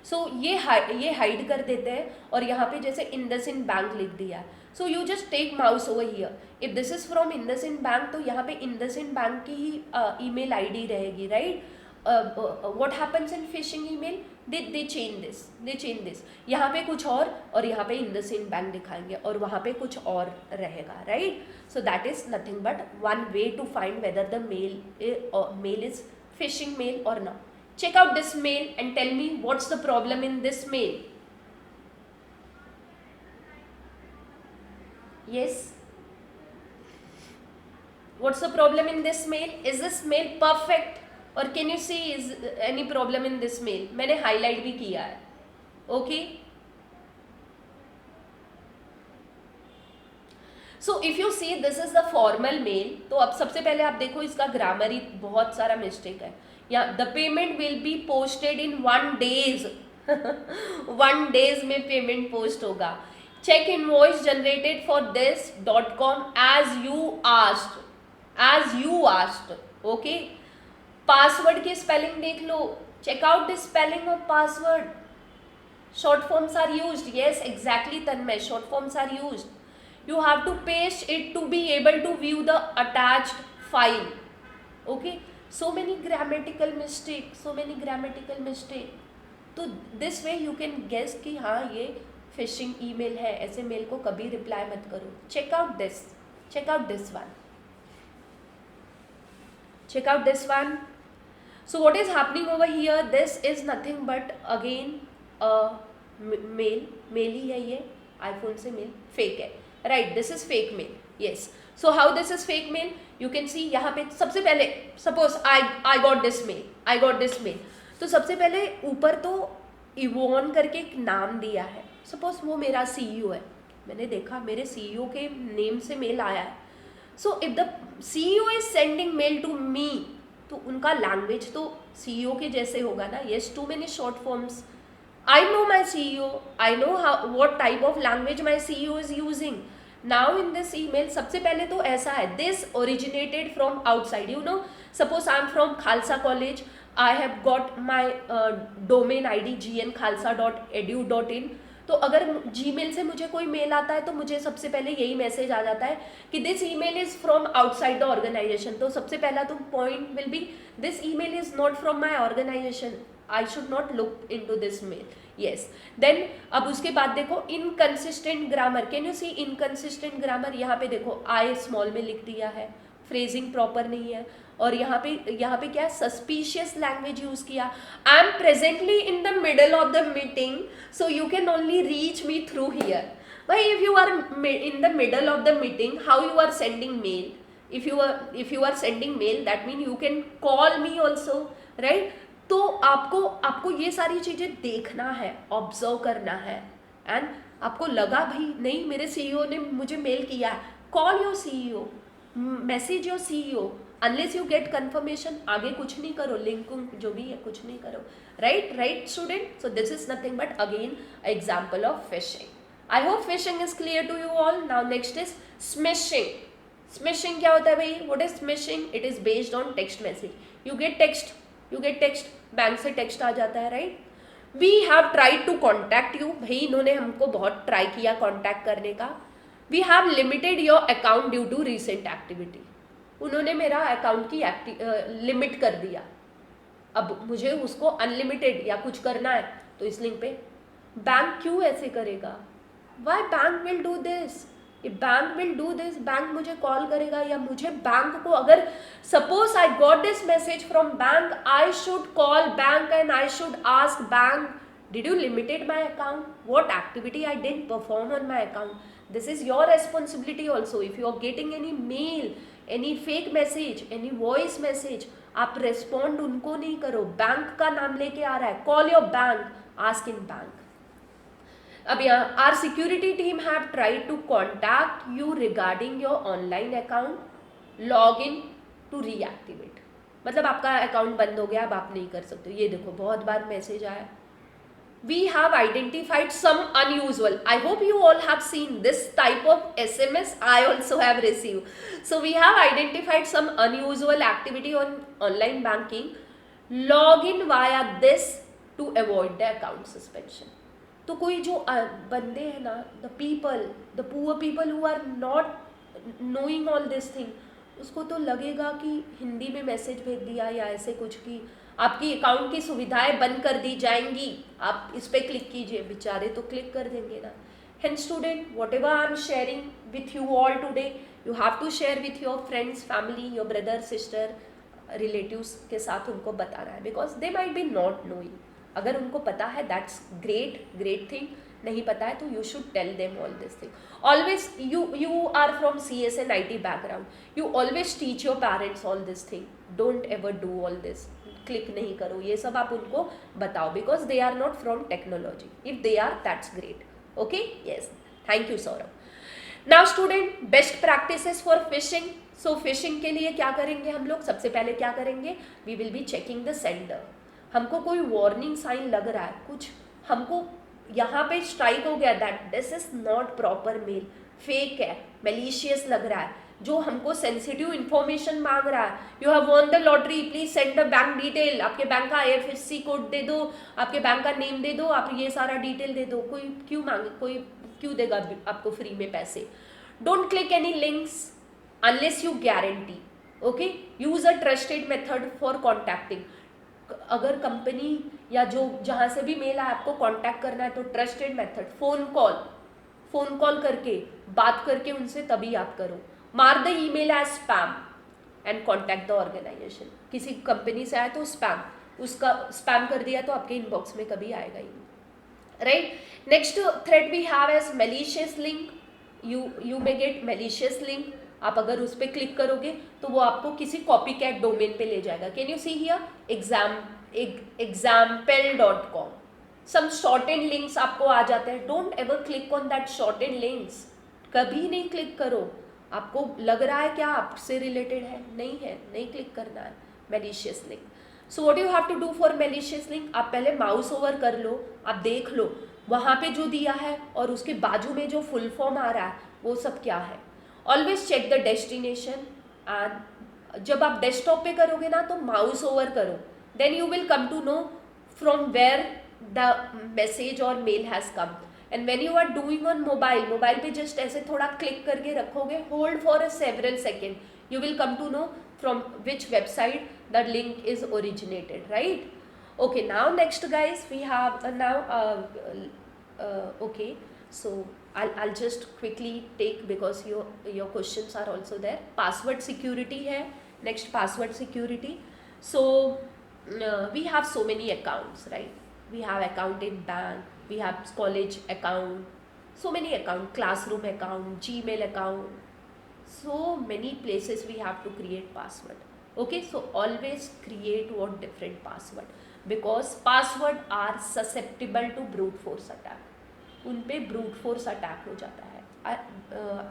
So ये हाइड कर देते हैं, और यहाँ पे जैसे इंडसइंड बैंक लिख दिया. So you just take mouse over here. If this is from IndusInd bank, तो यहाँ पे इंडसइंड बैंक की ही ईमेल आईडी रहेगी, right? What happens in phishing email? They change this. यहाँ पे कुछ और यहाँ पे इंडसइंड बैंक दिखाएंगे, और वहाँ पे कुछ और रहेगा, right? So that is nothing but one way to find whether the mail is phishing mail or not. Check out this mail and tell me what's the problem in this mail. Yes, what's the problem in this mail? Is this mail perfect, or can you see is any problem in this mail? मैंने highlight भी किया है. Okay, so if you see this is the formal mail. तो अब सबसे पहले आप देखो इसका ग्रामर ही बहुत सारा मिस्टेक है. या the payment will be posted in 1 days. 1 days में पेमेंट पोस्ट होगा. Check invoice generated for this .com as you asked. Okay, password की स्पेलिंग देख लो. Check out the spelling of password. Short forms are used. Yes, exactly Tanmay, short forms are used. You have to paste it to be able to view the attached file. Okay, so many grammatical mistakes. तो this way you can guess कि हाँ ये phishing email है. ऐसे mail को कभी reply मत करो. check out this one. So what is happening over here? This is nothing but again mail ही है ये. iPhone से मेल फेक है, right? This is fake mail. Yes. So how this is fake mail? You can see यहाँ पे सबसे पहले suppose I got this mail. तो सबसे पहले ऊपर तो इवोन करके एक नाम दिया है. सपोज वो मेरा सीईओ है. मैंने देखा मेरे सीईओ के नेम से मेल आया है. So if the CEO is sending mail to me, तो उनका लैंग्वेज तो सीईओ के जैसे होगा ना. Yes, too many short forms. I know my CEO. I know what type of language my CEO is using. Now in this email, सबसे पहले तो ऐसा है, this originated from outside. You know, suppose I'm from Khalsa College. I have got my domain ID gnkhalsa.edu.in. तो अगर Gmail से मुझे कोई मेल आता है तो मुझे सबसे पहले यही मैसेज आ जाता है कि this email is from outside the organisation. तो सबसे पहला तो point will be this email is not from my organisation. I should not look into this mail. Yes. Then अब उसके बाद देखो inconsistent grammar. Can you see inconsistent grammar? यहाँ पे देखो I small में लिख दिया है, phrasing proper नहीं है, और यहाँ पे क्या है, suspicious language use किया. I am presently in the middle of the meeting, so you can only reach me through here. Why, if you are in the middle of the meeting, how you are sending mail? If you are sending mail, that means you can call me also, right? तो आपको ये सारी चीज़ें देखना है, observe करना है. And आपको लगा भाई नहीं मेरे सीईओ ने मुझे मेल किया है, call your CEO, message your CEO. Unless you get confirmation, आगे कुछ नहीं करो, लिंक जो भी है कुछ नहीं करो. Right student? So this is nothing but again example of phishing. I hope phishing is clear to you all. Now next is smishing. Smishing क्या होता है भाई? What is smishing? It is based on text message. You get text, bank से text आ जाता है, right? We have tried to contact you. भाई इन्होंने हमको बहुत ट्राई किया कॉन्टैक्ट करने का. We have limited your account due to recent activity. उन्होंने मेरा अकाउंट की लिमिट कर दिया, अब मुझे उसको अनलिमिटेड या कुछ करना है तो इस लिंक पे। बैंक क्यों ऐसे करेगा? Why bank will do this? Bank will do this, bank मुझे कॉल करेगा या मुझे बैंक को, अगर suppose I got this message from bank, I should call bank and I should ask bank, did you limited my account? What activity I didn't perform on my account? This is your responsibility also. If you are getting any mail, any fake message, any voice message, आप respond उनको नहीं करो, bank का नाम लेके आ रहा है, call your bank, ask in bank. अब यहाँ our security team have tried to contact you regarding your online account, log in to reactivate. मतलब आपका अकाउंट बंद हो गया, अब आप नहीं कर सकते। ये देखो बहुत बार मैसेज आया। We have identified some unusual, I hope you all have seen this type of SMS, I also have received. So we have identified some unusual activity on online banking, log in via this to avoid the account suspension. तो कोई जो बंदे हैं ना, the poor people who are not knowing all this thing, उसको तो लगेगा कि हिंदी में मैसेज भेज दिया या ऐसे कुछ कि आपकी अकाउंट की सुविधाएं बंद कर दी जाएंगी, आप इस पर क्लिक कीजिए। बेचारे तो क्लिक कर देंगे ना। Hence student, whatever I am sharing with you all today, you have to share with your friends, family, your brother, sister, relatives के साथ उनको बताना है, because they might be not knowing. अगर उनको पता है that's great thing, नहीं पता है तो you should tell them all this thing. Always you are from CS and IT background, you always teach your parents all this thing. Don't ever do all this. Click नहीं करो, ये सब आप उनको बताओ, because they are not from technology. If they are, that's great. Okay, yes, thank you Saurabh. Now student, best practices for phishing. So phishing के लिए क्या करेंगे हम लोग? सबसे पहले क्या करेंगे? We will be checking the sender. हमको कोई वार्निंग साइन लग रहा है, कुछ हमको यहाँ पे स्ट्राइक हो गया that this is not proper mail, fake है, मेलिशियस लग रहा है, जो हमको सेंसिटिव इंफॉर्मेशन मांग रहा है. You have won the lottery, please send the bank detail. आपके बैंक का IFSC कोड दे दो, आपके बैंक का नेम दे दो, आप ये सारा डिटेल दे दो. कोई क्यों मांगे, कोई क्यों देगा आपको फ्री में पैसे? Don't click any links unless you guarantee. Okay, use a trusted method for contacting. अगर कंपनी या जो जहाँ से भी मेल है आपको कॉन्टैक्ट करना है तो ट्रस्टेड मेथड, फोन कॉल करके बात करके उनसे तभी आप करो. Mark the email as spam and contact the organisation. किसी कंपनी से आया तो स्पैम, उसका स्पैम कर दिया तो आपके इनबॉक्स में कभी आएगा ही नहीं. Right. Next threat we have as malicious link. You may get malicious link. आप अगर उस पर क्लिक करोगे तो वो आपको किसी कॉपी कैट डोमेन पे ले जाएगा. Can you see here example.com. Some shorted links आपको आ जाते हैं. Don't ever click on that shorted links. कभी नहीं क्लिक करो. आपको लग रहा है क्या आपसे रिलेटेड है? नहीं है, नहीं क्लिक करना है. Malicious link. So what you have to do for malicious link? आप पहले माउस ओवर कर लो, आप देख लो वहाँ पे जो दिया है और उसके बाजू में जो फुल फॉर्म आ रहा है वो सब क्या है. Always check the destination. And जब आप डेस्कटॉप पे करोगे ना तो माउस ओवर करो, then you will come to know from where the message और mail has come. And when you are doing on mobile पे जस्ट ऐसे थोड़ा क्लिक करके रखोगे, hold for a several second, you will come to know from which website the link is originated. Right. Okay, now next guys we have now okay, so I'll just quickly take because your questions are also there. Password security है. Next, password security. So we have so many accounts, right? We have account in bank, we have college account, so many account, classroom account, Gmail account, so many places we have to create password. Okay, so always create what different password, because password are susceptible to brute force attack. उन पे brute force attack हो जाता है.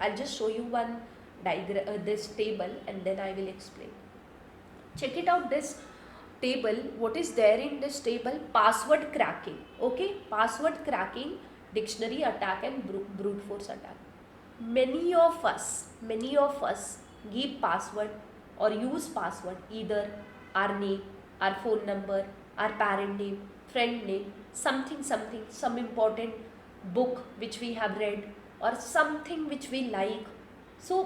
I just show you one this table and then I will explain. Check it out this table. What is there in this table? Password cracking. Okay, password cracking, dictionary attack and brute force attack. Many of us give password or use password, either our name, our phone number, our parent name, friend name, something, some important book which we have read, or something which we like. So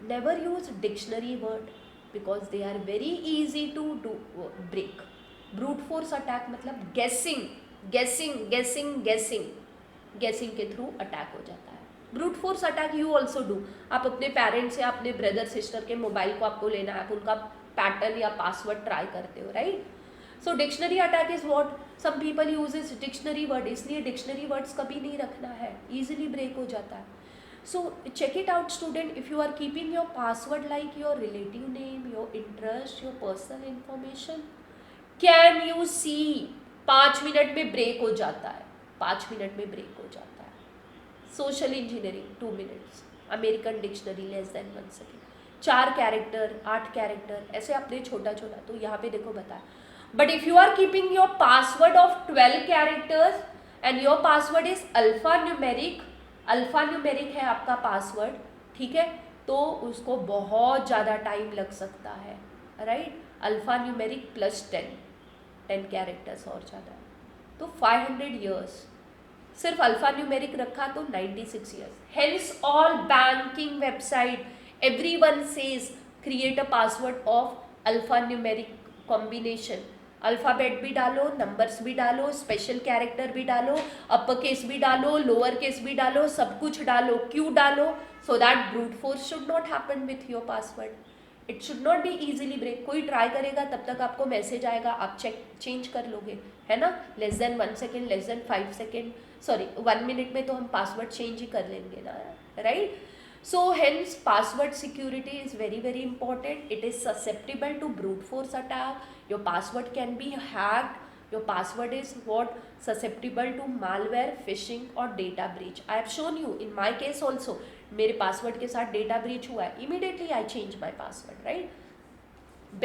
never use dictionary word because they are very easy to do break. Brute force attack मतलब गेसिंग गेसिंग गेसिंग गेसिंग गेसिंग के through attack हो जाता है. Brute force attack you also do. आप अपने पेरेंट्स या अपने ब्रदर सिस्टर के मोबाइल को आपको लेना है, आप उनका पैटर्न या पासवर्ड ट्राई करते हो, right. So dictionary attack is what some people uses dictionary word, इसलिए डिक्शनरी वर्ड्स कभी नहीं रखना है, ईजिली ब्रेक हो जाता है. So check it out student, if you are keeping your password like your relative name, your interest, your personal information, can you see 5 minute में break हो जाता है, 5 मिनट में ब्रेक हो जाता है. Social engineering 2 minutes, American dictionary less than 1 second, 4 character 8 character ऐसे आपने छोटा छोटा, तो यहाँ पे देखो बताया. But if you are keeping your password of 12 characters and your password is alpha numeric, alpha numeric है आपका पासवर्ड, ठीक है, तो उसको बहुत ज़्यादा टाइम लग सकता है, right. Alpha numeric plus 10 characters और ज़्यादा है, तो 500 ईयर्स. सिर्फ अल्फा न्यूमेरिक रखा तो 96 years. Hence all banking website everyone says create a password of alpha numeric combination. Alphabet भी डालो, नंबर्स भी डालो, स्पेशल कैरेक्टर भी डालो, अपर केस भी डालो, लोअर केस भी डालो, सब कुछ डालो. क्यों डालो? So that brute force should not happen with your password. It should not be easily break. कोई ट्राई करेगा तब तक आपको मैसेज आएगा, आप चेंज कर लोगे, है ना. Less than 1 second, less than 5 second, sorry 1 minute में तो हम पासवर्ड चेंज ही कर लेंगे ना, right. So hence password security is very very important. It is susceptible to brute force attack. Your password can be hacked. Your password is what susceptible to malware, phishing or data breach. I have shown you in my case also. मेरे password के साथ data breach हुआ है. Immediately I change my password, right?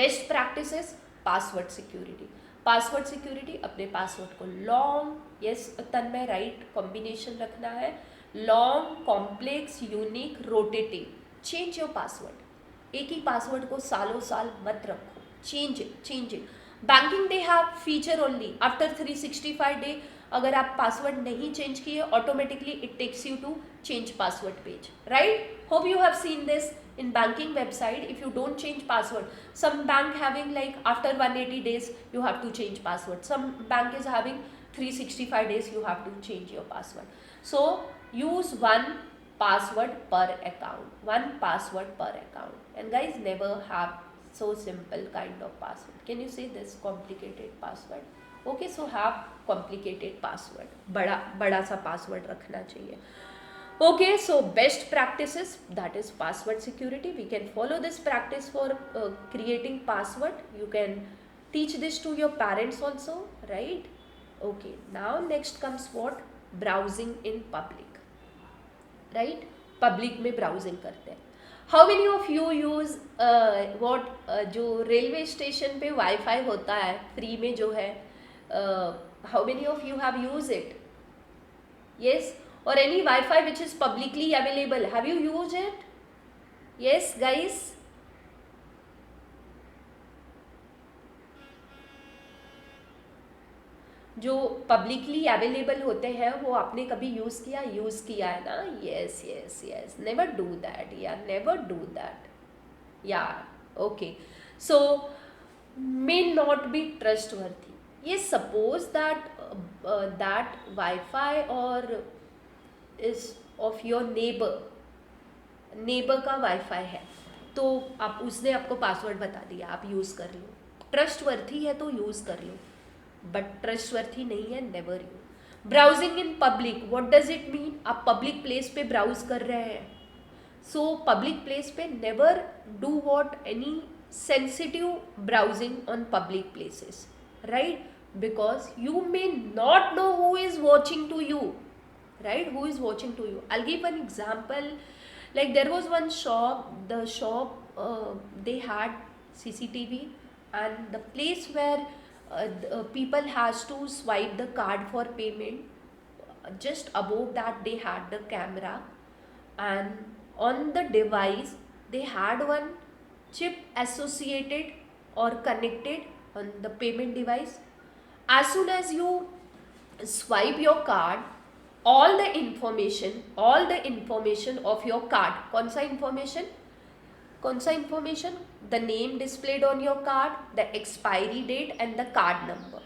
Best practice is password security. Password security, अपने password को long, yes Tanmay right, combination रखना है. Long, complex, unique, rotating. Change your password. एक ही पासवर्ड को सालों साल मत रखो, change it, change it. Banking they have feature only after 365 day. अगर आप पासवर्ड नहीं चेंज किए, automatically it takes you to change password page, right. Hope you have seen this in banking website. If you don't change password, some bank having like after 180 days you have to change password, some bank is having 365 days you have to change your password. So use one password per account, one password per account. And guys, never have so simple kind of password. Can you say this complicated password? Okay, so have complicated password, बड़ा सा password रखना चाहिए. Okay, so best practices, that is password security. We can follow this practice for creating password. You can teach this to your parents also, right? Okay, now next comes what? Browsing in public, right? Public में browsing करते हैं. How many of you use जो railway station पे wifi होता है free में जो है, how many of you have used it? Yes. Or any Wi-Fi which is publicly available, have you used it? Yes guys. जो पब्लिकली अवेलेबल होते हैं वो आपने कभी यूज़ किया है ना. Yes yes yes, never do that यार, नेवर डू दैट यार. Okay, so may not B trustworthy. ये सपोज दैट वाईफाई और इज ऑफ योर नेबर का वाईफाई है, तो आप उसने आपको पासवर्ड बता दिया, आप यूज़ कर लो. ट्रस्टवर्थी है तो यूज़ कर लो, बट ट्रस्टवर्थी नहीं है, never you. Browsing in public, what does it mean? आप पब्लिक प्लेस पे ब्राउज कर रहे हैं, सो पब्लिक प्लेस पे never do what any sensitive browsing on public places, right? Because you may not know who is watching to you, right? Who is watching to you? I'll give an example. Like there was one shop, the shop they had CCTV, and the place where the people has to swipe the card for payment, just above that they had the camera, and on the device they had one chip associated or connected on the payment device. As soon as you swipe your card, all the information of your card. कौन सा information? The name displayed on your card, the expiry date and the card number.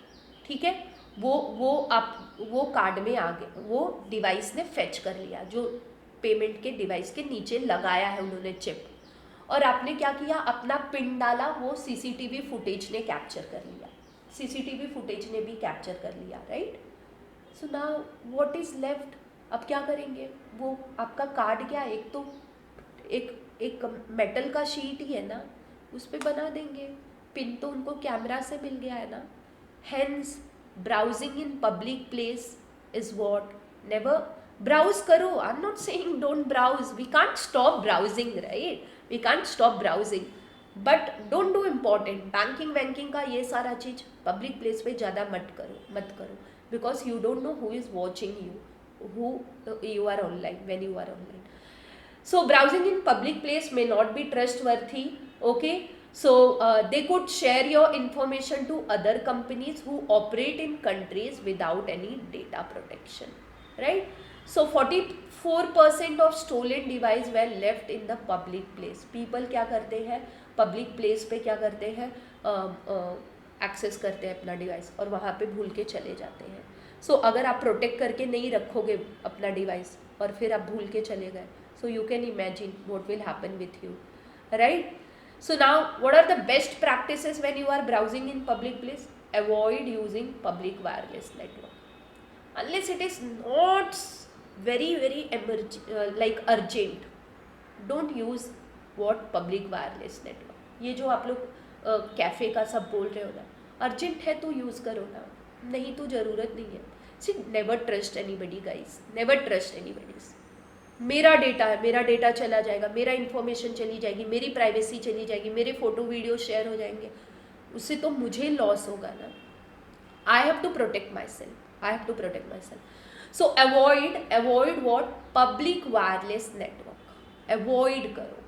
ठीक है, वो card में आ गए, वो device ने fetch कर लिया, जो पेमेंट के डिवाइस के नीचे लगाया है उन्होंने चिप, और आपने क्या किया, अपना पिन डाला, वो सीसीटीवी फुटेज ने कैप्चर कर लिया, सीसीटीवी फुटेज ने भी कैप्चर कर लिया, right? So now what is left? अब क्या करेंगे? वो आपका कार्ड क्या, एक तो एक मेटल का शीट ही है ना, उस पर बना देंगे, पिन तो उनको कैमरा से मिल गया है ना। Hence browsing in public place is what, never browse करो, I am not saying don't browse, we can't stop browsing, right? We can't stop browsing, but don't do important banking का ये सारा चीज़ पब्लिक प्लेस पे ज़्यादा मत करो, because you don't know who is watching you, who you are online when you are online. So browsing in public place may not be trustworthy, okay? So they could share your information to other companies who operate in countries without any data protection, right? So 44% of stolen device were left in the public place. People क्या करते हैं, public place पे क्या करते हैं, access करते हैं अपना डिवाइस और वहाँ पे भूल के चले जाते हैं. सो अगर आप प्रोटेक्ट करके नहीं रखोगे अपना डिवाइस और फिर आप भूल के चले गए, so you can imagine what will happen with you, right? So now what are the best practices when you are browsing in public place? Avoid using public wireless network unless it is not very like urgent. Don't use what public wireless network. ये जो आप लोग cafe का सब बोल रहे हो ना, अर्जेंट है तो यूज़ करो ना, नहीं तो ज़रूरत नहीं है. See never trust anybody guys, never trust anybody. मेरा डेटा है, मेरा डेटा चला जाएगा, मेरा इन्फॉर्मेशन चली जाएगी, मेरी प्राइवेसी चली जाएगी, मेरे फोटो वीडियो शेयर हो जाएंगे, उससे तो मुझे लॉस होगा ना. I have to protect myself, I have to protect myself. So avoid what? Public wireless network avoid करो,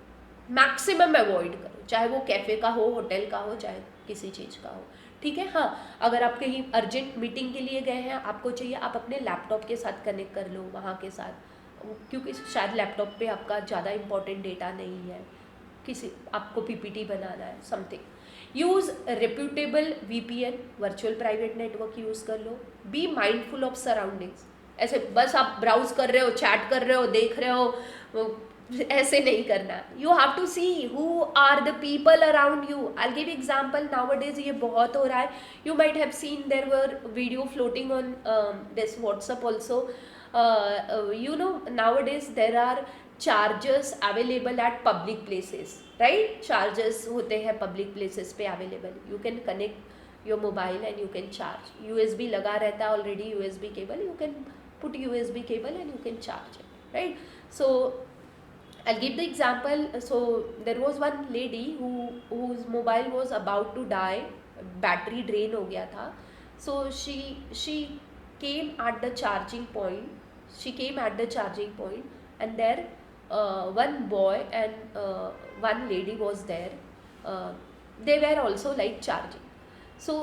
मैक्सिमम अवॉइड करो, चाहे वो कैफ़े का हो, होटल का हो, चाहे किसी चीज़ का हो, ठीक है. हाँ, अगर आप कहीं अर्जेंट मीटिंग के लिए गए हैं, आपको चाहिए, आप अपने लैपटॉप के साथ कनेक्ट कर लो वहाँ के साथ, क्योंकि शायद लैपटॉप पे आपका ज़्यादा इंपॉर्टेंट डेटा नहीं है, किसी आपको पीपीटी बनाना है, something. Use reputable VPN, virtual private network use कर लो. Be mindful of surroundings. ऐसे बस आप ब्राउज कर रहे हो, चैट कर रहे हो, देख रहे हो, ऐसे नहीं करना. You have to see who are the people around you. I give example. Nowadays ये बहुत हो रहा है. You might have seen there were video floating on this WhatsApp also. You know nowadays there are chargers available at public places, right? Chargers होते हैं public places पे available. You can connect your mobile and you can charge. USB लगा रहता है already, USB cable, you can put USB cable and you can charge it, right? So I'll give the example. So there was one lady whose mobile was about to die, battery drain हो गया था. So she came at the charging point, and there one boy and one lady was there. They were also like charging. So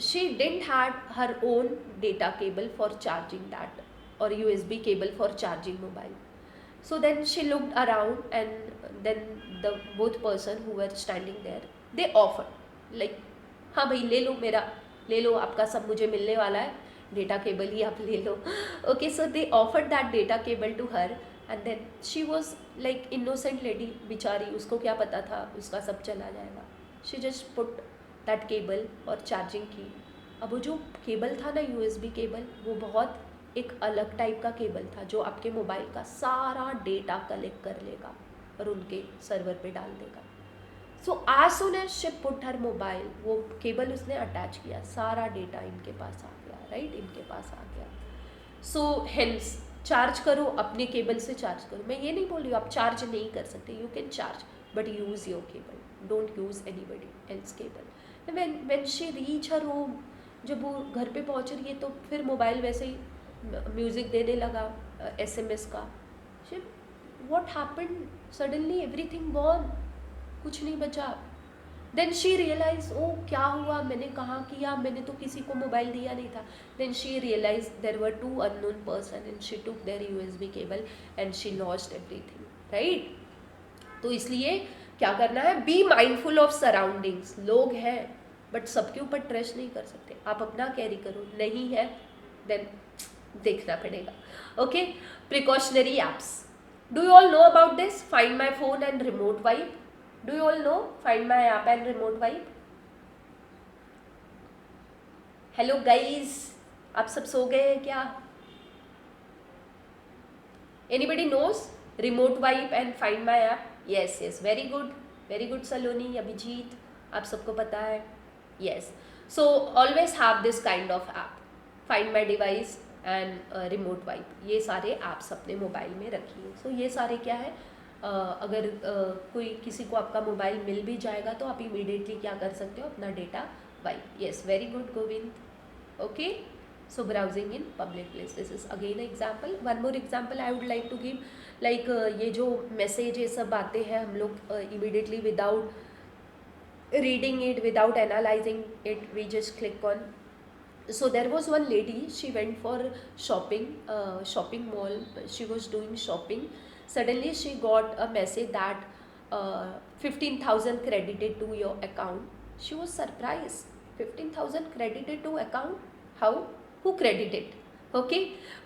she didn't had her own data cable for charging that, or USB cable for charging mobile. So then she looked around, and then the both person who were standing there, they offered like, हाँ भाई ले लो, मेरा ले लो, आपका सब मुझे मिलने वाला है, डेटा केबल ही आप ले लो. Okay, so they offered that data cable to her, and then she was like innocent lady, बेचारी, उसको क्या पता था उसका सब चला जाएगा. She just put that cable और चार्जिंग की. अब वो जो केबल था ना, यूएसबी केबल, वो बहुत एक अलग टाइप का केबल था जो आपके मोबाइल का सारा डेटा कलेक्ट कर लेगा और उनके सर्वर पे डाल देगा. So as soon as she put her mobile, वो केबल उसने अटैच किया, सारा डेटा इनके पास आ गया, राइट? इनके पास आ गया. सो हेंस चार्ज करो, अपने केबल से चार्ज करो. मैं ये नहीं बोल रही हूँ आप चार्ज नहीं कर सकते, you can charge, but use your cable, don't use anybody else cable. when she reach her home, जब वो घर पे पहुँच रही है तो फिर मोबाइल वैसे ही म्यूज़िक देने लगा, SMS का. What happened? Suddenly everything gone, कुछ नहीं बचा. देन शी रियलाइज, ओ क्या हुआ, मैंने कहाँ किया, मैंने तो किसी को मोबाइल दिया नहीं था. Then she realise there were 2 unknown person and she took their USB cable and she lost everything, right? तो इसलिए क्या करना है, बी माइंडफुल ऑफ सराउंडिंग्स. लोग हैं बट सबके ऊपर ट्रस्ट नहीं कर सकते, आप अपना कैरी करो, नहीं है देन देखना पड़ेगा. Okay, precautionary apps. Do you all know about this, find my phone and remote wipe? Do you all know find my app and remote wipe? Hello guys, आप सब सो गए हैं क्या? Anybody knows remote wipe and find my app? Yes yes, very good Saloni, Abhijit, आप सबको पता है. Yes, so always have this kind of app, find my device and remote wipe. ये सारे ऐप्स अपने मोबाइल में रखिए. सो ये सारे क्या है, अगर कोई किसी को आपका मोबाइल मिल भी जाएगा तो आप इमीडिएटली क्या कर सकते हो, अपना data wipe. Yes, very good Govind. Okay, so browsing in public place, this is again an example. One more example I would like to give, like ये जो मैसेज ये सब आते हैं, हम लोग immediately without reading it, without analyzing it, we just click on. So there was one lady, she went for shopping mall, she was doing shopping. Suddenly she got a message that 15,000 credited to your account. She was surprised. 15,000 credited to account? How? Who credited? Okay,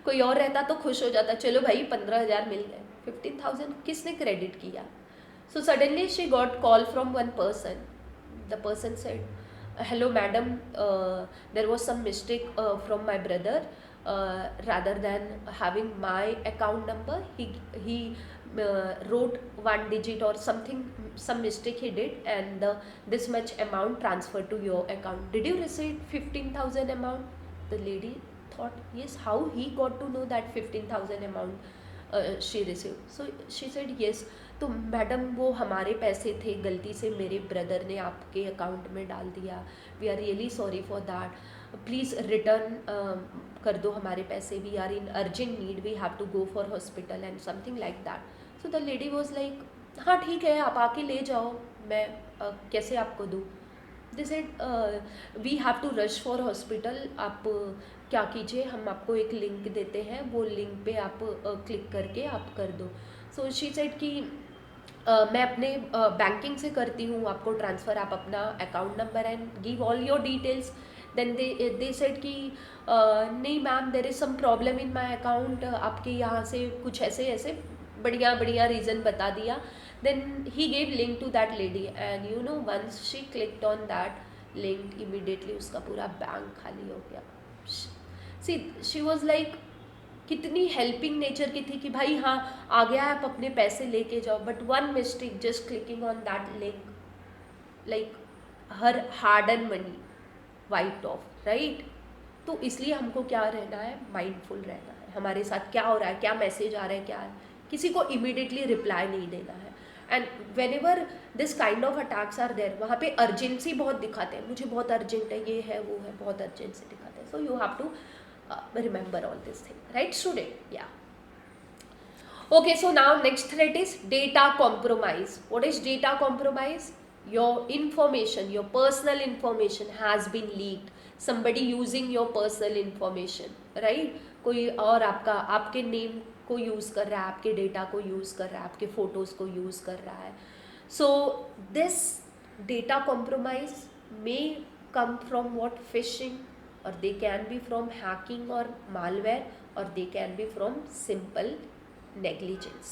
कोई और रहता तो खुश हो जाता, चलो भाई 15,000 मिल गए. 15,000 किसने क्रेडिट किया? So suddenly she got call from one person. The person said, hello madam, there was some mistake from my brother. Rather than having my account number, he wrote one digit or something, some mistake he did, and this much amount transferred to your account. Did you receive 15,000 amount? The lady thought, yes, how he got to know that 15,000 amount she received? So she said, yes, तो madam वो हमारे पैसे थे, गलती से मेरे brother ने आपके अकाउंट में डाल दिया. We are really sorry for that, please return कर दो हमारे पैसे. We are in urgent need, we have to go for hospital and something like that. So the lady was like, हाँ ठीक है, आप आके ले जाओ, मैं कैसे आपको दूँ? They said, we have to rush for hospital. आप क्या कीजिए, हम आपको एक लिंक देते हैं, वो लिंक पे आप क्लिक करके आप कर दो. सो शी सेड कि मैं अपने बैंकिंग से करती हूँ आपको ट्रांसफ़र, आप अपना account number and give all your details. Then they said कि नहीं ma'am, there is some problem in my account, आपके यहाँ से कुछ ऐसे ऐसे बढ़िया रीज़न बता दिया. Then he gave link to that lady and you know once she clicked on that link, immediately उसका पूरा बैंक खाली हो गया. सी शी वॉज लाइक, कितनी हेल्पिंग नेचर की थी कि भाई हाँ आ गया आप अपने पैसे लेके जाओ. But one mistake, just clicking on that link, like her hard and money white of, right? तो इसलिए हमको क्या रहना है, माइंडफुल रहना है. हमारे साथ क्या हो रहा है, क्या मैसेज आ रहा है, क्या है, किसी को इमीडिएटली रिप्लाई नहीं देना है. And whenever this kind of attacks are there, वहाँ पे अर्जेंसी बहुत दिखाते हैं, मुझे बहुत अर्जेंट है, ये है वो है, बहुत अर्जेंसी दिखाते हैं. So you have to remember all this thing, right student? Yeah. Okay, so now next threat is data compromise. What is data compromise? Your information, your personal information has been leaked. Somebody using your personal information, right? कोई और आपके name को use कर रहा है, आपके data को use कर रहा है, आपके फोटोज़ को यूज़ कर रहा है. So this data compromise may come from what? Phishing, or they can be from hacking or malware, or they can be from simple negligence.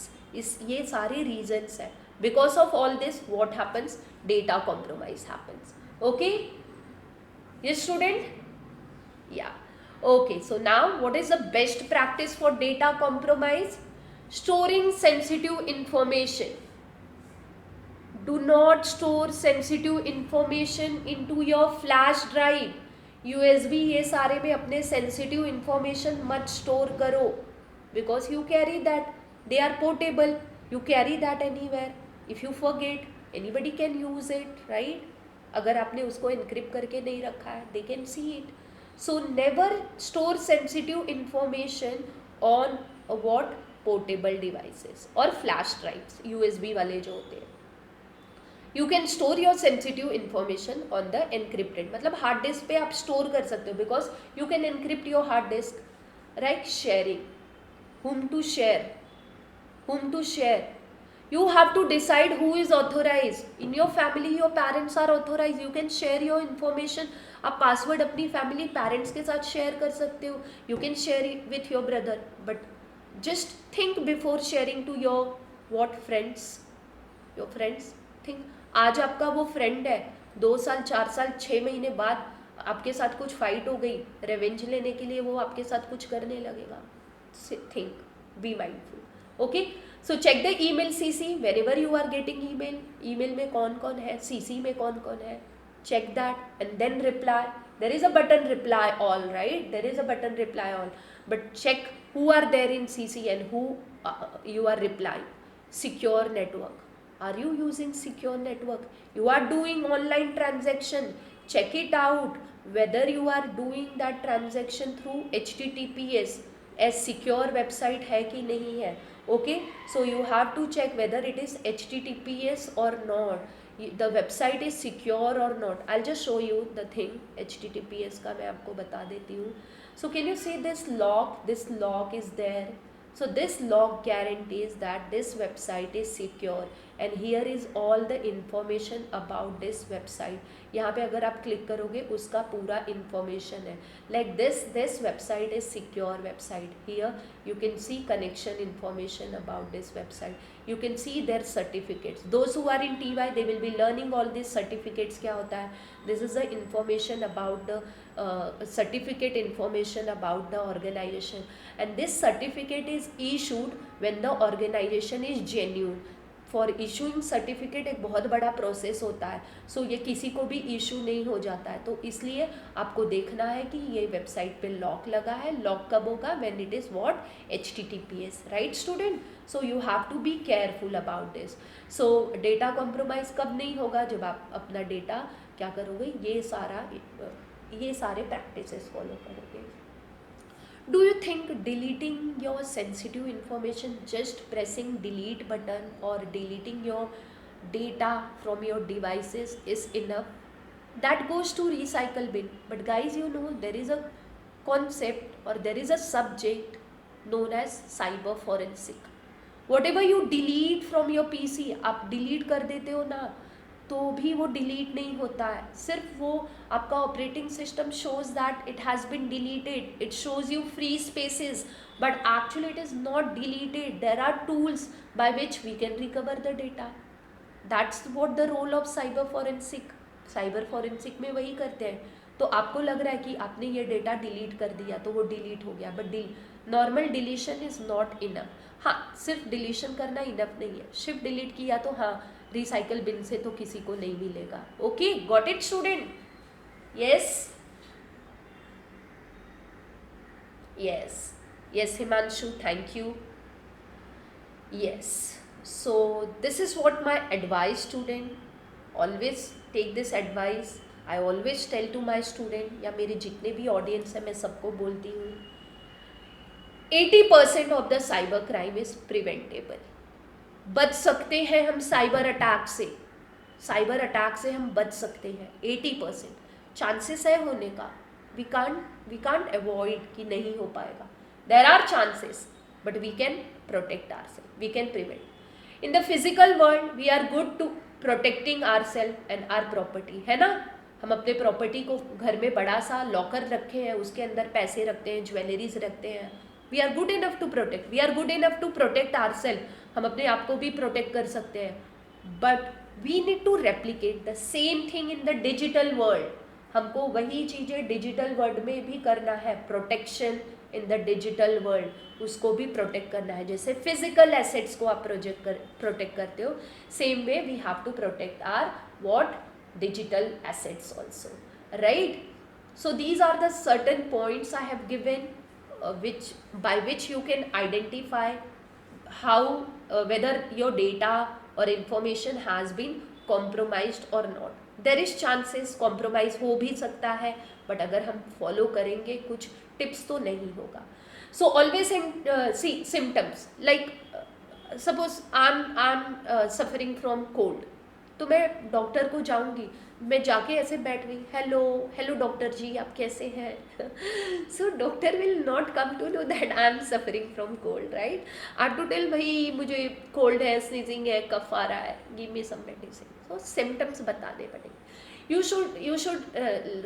ये सारे reasons हैं. Because of all this, what happens? Data compromise happens. Okay? Yes student? Yeah. Okay, so now what is the best practice for data compromise? Storing sensitive information. Do not store sensitive information into your flash drive. USB ये सारे में अपने sensitive information मत store करो, because you carry that, they are portable, you carry that anywhere. If you forget, anybody can use it, right? अगर आपने उसको encrypt करके नहीं रखा है, they can see it. So never store sensitive information on what? Portable devices और flash drives, USB वाले जो होते हैं. You can store your sensitive information on the encrypted, मतलब हार्ड डिस्क पे आप स्टोर कर सकते हो, because you can encrypt your hard disk, right. Sharing, whom to share, whom to share, you have to decide who is authorized in your family. Your parents are authorized, you can share your information. आप password अपनी family parents के साथ share कर सकते हो, you can share it with your brother, but just think before sharing to your what friends, your friends. Think, आज आपका वो फ्रेंड है, 2 साल 4 साल 6 महीने बाद आपके साथ कुछ फाइट हो गई, रेवेंज लेने के लिए वो आपके साथ कुछ करने लगेगा. Think, be mindful. Okay, so check the email CC whenever you are getting email. email में कौन कौन है, CC में कौन कौन है, check that and then reply. There is a button reply all, right? There is a button reply all, but check who are there in CC and who you are replying. Secure network. Are you using secure network? You are doing online transaction. Check it out whether you are doing that transaction through HTTPS. Secure website है कि नहीं है. Okay, so you have to check whether it is HTTPS और not, the website is secure और not. I just show you the thing. HTTPS का मैं आपको बता देती हूँ. So can you see this lock is there. So this log guarantees that this website is secure and here is all the information about this website. यहाँ पे अगर आप क्लिक करोगे उसका पूरा information है, like this website is secure website. Here you can see connection information about this website. You can see their certificates. Those who are in TY, they will be learning all these certificates. क्या होता है? This is the information about the certificate information about the organization, and this certificate is issued when the organization is genuine. For issuing certificate एक बहुत बड़ा process होता है, सो ये किसी को भी इशू नहीं हो जाता है. तो इसलिए आपको देखना है कि ये वेबसाइट पे लॉक लगा है. लॉक कब होगा? When it is what? HTTPS, right student. So you have to be careful about this. So data compromise कब नहीं होगा? जब आप अपना डेटा क्या करोगे, ये सारे प्रैक्टिसेस फॉलो करोगे. Do you think deleting your sensitive information, just pressing delete button or deleting your data from your devices is enough? That goes to recycle bin. But guys, you know there is a concept or there is a subject known as cyber forensic. Whatever you delete from your PC, आप delete कर देते हो ना, तो भी वो delete नहीं होता है. सिर्फ वो आपका operating system shows that it has been deleted, it shows you free spaces, but actually it is not deleted. There are tools by which we can recover the data. That's what the role of cyber forensic. Cyber forensic में वही करते हैं. तो आपको लग रहा है कि आपने ये डेटा डिलीट कर दिया तो वो डिलीट हो गया, but normal deletion is not enough. हाँ, सिर्फ डिलीशन करना इनफ नहीं है. शिफ्ट डिलीट किया तो हाँ, रिसाइकल बिन से तो किसी को नहीं मिलेगा. Okay, got it student? Yes yes Himanshu, thank you. Yes, so this is what my advice student. Always take this advice. I always tell to my student, या मेरे जितने भी ऑडियंस है मैं सबको बोलती हूँ, 80% of the cyber crime is preventable. बच सकते हैं हम साइबर अटैक से. साइबर अटैक से हम बच सकते हैं. 80% चांसेस है होने का. वी कांट अवॉइड कि नहीं हो पाएगा. There are chances, but we can protect our self, we can prevent. In the physical world we are good to protecting our self and our property, है ना. हम अपने प्रॉपर्टी को घर में बड़ा सा लॉकर रखे हैं, उसके अंदर पैसे रखते हैं, ज्वेलरीज रखते हैं. We are good enough to protect, we are good enough to protect our self. हम अपने आप को भी प्रोटेक्ट कर सकते हैं, but we need to replicate the same thing in the digital world. हमको वही चीज़ें डिजिटल वर्ल्ड में भी करना है. Protection in the digital world, उसको भी प्रोटेक्ट करना है. जैसे फिजिकल एसेट्स को आप प्रोटेक्ट करते हो, same way we have to protect our what? Digital assets also, right. So these are the certain points I have given by which you can identify how whether your data or information has been compromised or not. There is chances compromise हो भी सकता है, but अगर हम follow करेंगे कुछ tips तो नहीं होगा. So always see symptoms like suppose I'm suffering from cold. तो मैं डॉक्टर को जाऊंगी, मैं जाके ऐसे बैठ गई, हेलो हेलो डॉक्टर जी आप कैसे हैं, so doctor will not come to know that I am suffering from cold, right. I have to tell भाई मुझे कोल्ड है, स्नीजिंग है, कफ आ रहा है, give me some medicine, so symptoms बताने पड़ेंगे। You should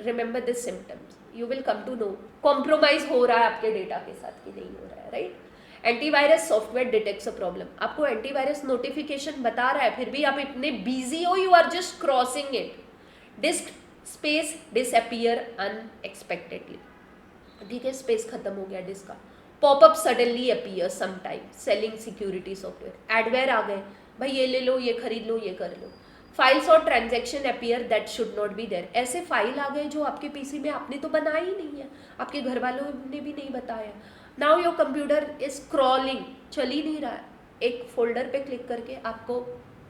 remember this symptoms, you will come to know compromise हो रहा है आपके डेटा के साथ कि नहीं हो रहा है, right. Antivirus software detects a problem, आपको एंटीवायरस नोटिफिकेशन बता रहा है, फिर भी आप इतने बिजी हो, you are just crossing it, disk space disappear unexpectedly, ठीक है, स्पेस खत्म हो गया डिस्क का। Popup suddenly appear sometime, selling security software, adware आ गए, भाई ये ले लो, ये खरीद लो, ये कर लो। फाइल्स और transaction appear that should not be there, ऐसे फाइल आ गए जो आपके पीसी में आपने तो बनाया ही नहीं है, आपके घर वालों ने भी नहीं बताया। Now your computer is scrolling, चल ही नहीं रहा है, एक फोल्डर पे क्लिक करके आपको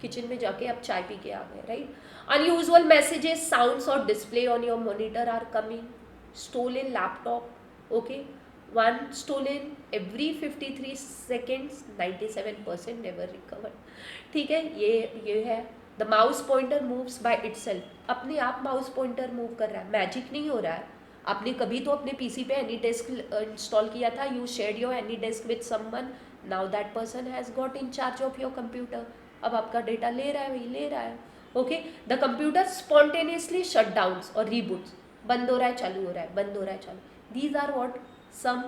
किचन में जाके आप चाय पी के आ गए, राइट। अनयूजुअल मैसेजेस, साउंड्स और display on your monitor are coming, stolen laptop, okay, one stolen every 53 seconds, 97% never recovered, ठीक है, ये है। The mouse pointer moves by itself, अपने आप माउस पॉइंटर मूव कर रहा है, मैजिक नहीं हो रहा है। आपने कभी तो अपने पीसी पे एनी डेस्क इंस्टॉल किया था, you shared your any desk with someone, now that person has got in charge of your computer, अब आपका डेटा ले रहा है, वही ले रहा है, okay. The computer spontaneously shut down और रीबूट्स, बंद हो रहा है चालू हो रहा है, बंद हो रहा है चालू, these are what some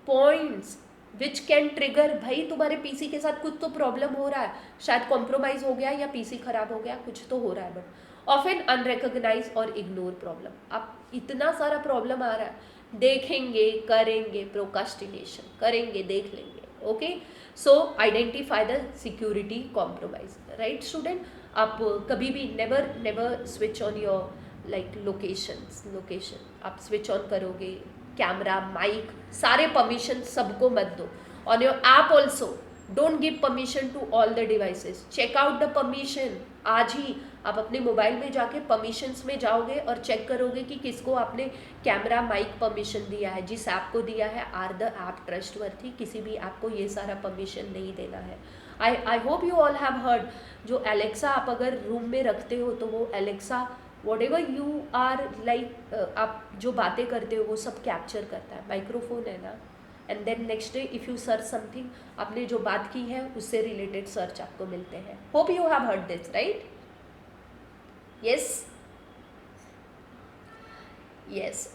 points which can trigger, भाई तुम्हारे पीसी के साथ कुछ तो प्रॉब्लम हो रहा है, शायद कॉम्प्रोमाइज हो गया या पीसी खराब हो गया, कुछ तो हो रहा है, बट ऑफन अनरिकॉग्नाइज और इग्नोर प्रॉब्लम। अब इतना सारा प्रॉब्लम आ रहा है, देखेंगे करेंगे, प्रोकास्टिनेशन करेंगे, देख लेंगे, okay. So identify the security compromise, right student. आप कभी भी never switch on your like location आप स्विच ऑन करोगे, कैमरा, माइक, सारे परमिशन सबको मत दो। On your app also don't give permission to all the devices, check out the permission. आज ही आप अपने मोबाइल में जाके परमिशंस में जाओगे और चेक करोगे कि किसको आपने कैमरा, माइक परमिशन दिया है, जिस ऐप को दिया है, आर द ऐप ट्रस्टवर्थी, किसी भी ऐप को ये सारा परमिशन नहीं देना है। आई hope you all have heard, जो एलेक्सा आप अगर रूम में रखते हो तो वो Alexa whatever you are like आप जो बातें करते हो वो सब कैप्चर करता है, माइक्रोफोन है ना। And then next day if you search something, आपने जो बात की है उससे रिलेटेड सर्च आपको मिलते हैं। Hope you have heard this, right? yes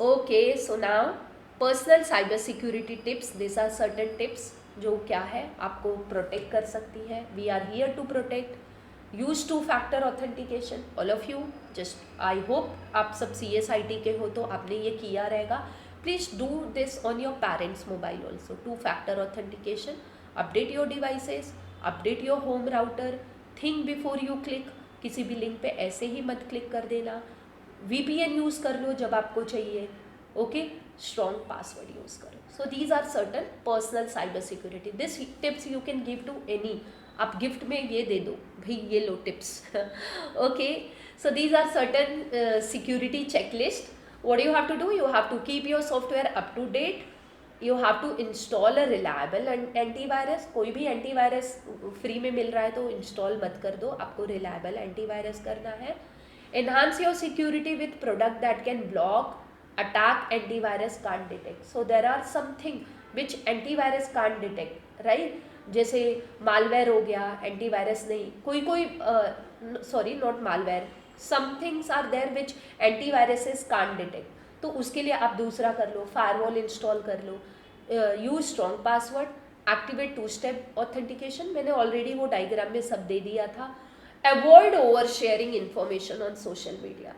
okay, so now personal cyber security tips, this are certain tips जो क्या है आपको प्रोटेक्ट कर सकती है। We are here to protect. Use 2-factor authentication, all of you, just I hope आप सब CSIT के हो तो आपने ये किया रहेगा। Please do this on your parents mobile also, 2-factor authentication. Update your devices, update your home router, think before you click, किसी भी लिंक पे ऐसे ही मत क्लिक कर देना। VPN यूज़ कर लो जब आपको चाहिए, ओके। स्ट्रॉन्ग पासवर्ड यूज़ करो। So these are certain personal cyber security, this tips you can give to any, आप गिफ्ट में ये दे दो, भाई ये लो tips, okay. So these are certain security checklist. What you have to do, you have to keep your software up to date, you have to install a reliable antivirus. कोई भी एंटीवायरस फ्री में मिल रहा है तो install मत कर दो, आपको रिलायबल एंटीवायरस करना है। Enhance your security with product that can block, attack, antivirus can't detect. So there are something which antivirus can't detect, right? जैसे malware हो गया, antivirus नहीं, कोई sorry not malware, some things are there which antiviruses can't detect. तो उसके लिए आप दूसरा कर लो, firewall install कर लो, use strong password, activate 2-step authentication, मैंने already वो diagram में सब दे दिया था। Avoid oversharing information on social media.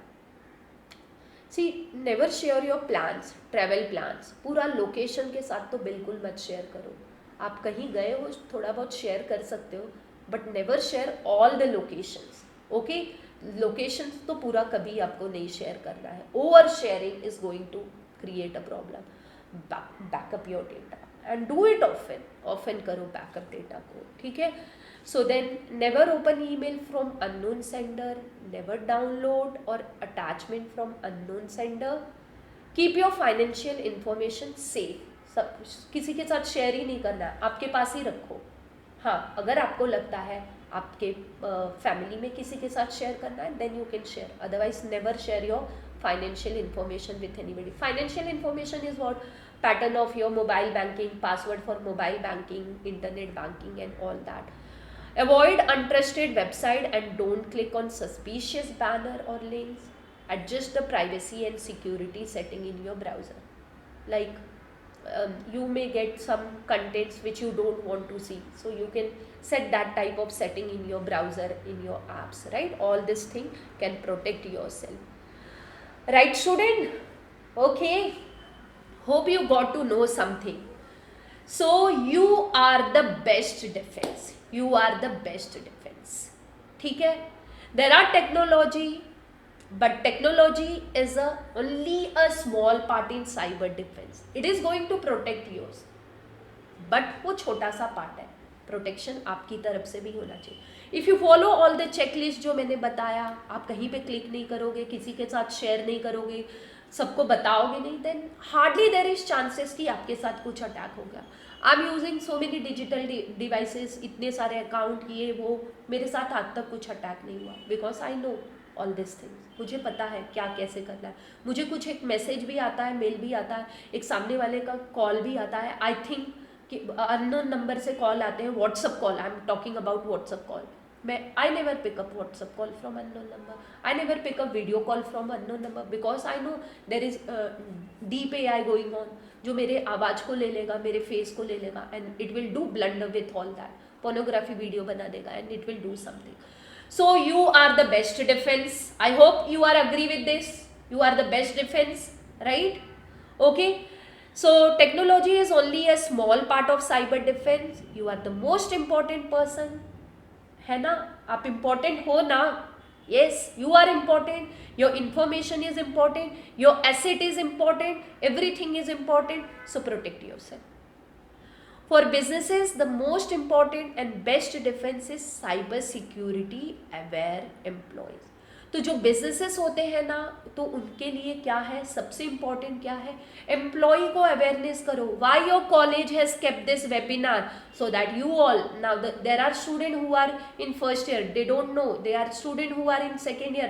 See, never share your plans, travel plans. पूरा लोकेशन के साथ तो बिल्कुल मत शेयर करो। आप कहीं गए हो थोड़ा बहुत शेयर कर सकते हो, but never share all the locations, okay. Locations तो पूरा कभी आपको नहीं शेयर करना है। Over sharing is going to create a problem. Backup your data and do it often करो बैकअप डेटा को, ठीक है। So then never open email from unknown sender, never download or attachment from unknown sender. Keep your financial information safe. सब किसी के साथ share ही नहीं करना है, आपके पास ही रखो। हाँ, अगर आपको लगता है आपके फैमिली में किसी के साथ शेयर करना है then you can share, otherwise never share your financial information with anybody. Financial information is what? Pattern of your mobile banking, password for mobile banking, internet banking and all that. Avoid untrusted website and don't click on suspicious banner or links. Adjust the privacy and security setting in your browser. Like you may get some contents which you don't want to see, so you can set that type of setting in your browser, in your apps, right? All this thing can protect yourself. Right, student? Okay. Hope you got to know something. So you are the best defense. You are the best defense. ठीक है? There are technology, but technology is only a small part in cyber defense. It is going to protect yours, but वो छोटा सा part है. Protection आपकी तरफ से भी होना चाहिए. If you follow all the checklist जो मैंने बताया, आप कहीं पे क्लिक नहीं करोगे, किसी के साथ शेयर नहीं करोगे, सबको बताओगे नहीं, then hardly there is chances कि आपके साथ कुछ अटैक होगा. I am using so many digital devices, इतने सारे अकाउंट किए, वो मेरे साथ आज तक कुछ अटैक नहीं हुआ, because I know all this things. मुझे पता है क्या कैसे करना है. मुझे कुछ एक मैसेज भी आता है, मेल भी आता है, एक सामने वाले का कॉल भी आता है. आई थिंक कि अननोन नंबर से कॉल आते हैं, WhatsApp call, I am talking about WhatsApp call. I never pick up WhatsApp call from unknown number. I never pick up video call from unknown number because I know there is deep AI going on जो मेरे आवाज़ को ले लेगा, मेरे face को ले लेगा and it will do blunder with all that. Pornography video बना देगा and it will do something. So you are the best defense. I hope you are agree with this. You are the best defense, right? Okay. So technology is only a small part of cyber defense. You are the most important person. है ना? आप important हो ना? Yes, you are important. Your information is important, your asset is important, everything is important. So protect your self. For businesses the most important and best defence is cyber security aware employees. तो जो businesses होते हैं ना, तो उनके लिए क्या है, सबसे इम्पॉर्टेंट क्या है, एम्प्लॉय को अवेयरनेस करो. Why your college has kept this webinar, so that you all now there are student who are in first year, they don't know, they are student who are in second year,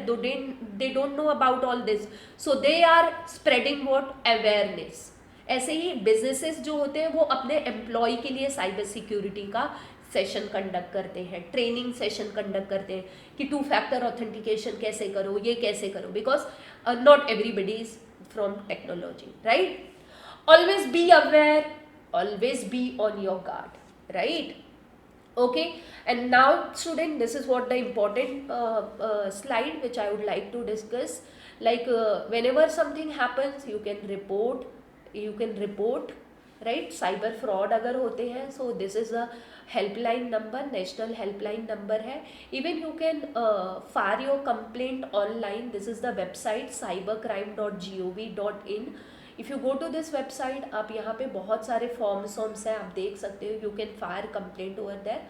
they don't know about all this, so they are spreading what, awareness. ऐसे ही businesses जो होते हैं वो अपने employ के लिए cyber security का सेशन कंडक्ट करते हैं, ट्रेनिंग सेशन कंडक्ट करते हैं कि 2 फैक्टर ऑथेंटिकेशन कैसे करो, ये कैसे करो, because not everybody is from technology, right? Always be aware, always be on your guard, right? Okay, and now student, this is what the important slide which I would like to discuss. Like whenever something happens, you can report, right? cyber fraud अगर होते हैं, so this is a helpline number, national helpline number है. Even you can file your complaint online. This is the website cybercrime.gov.in. If you go to this website, आप यहाँ पे बहुत सारे forms हैं, आप देख सकते हो. You can file complaint over there,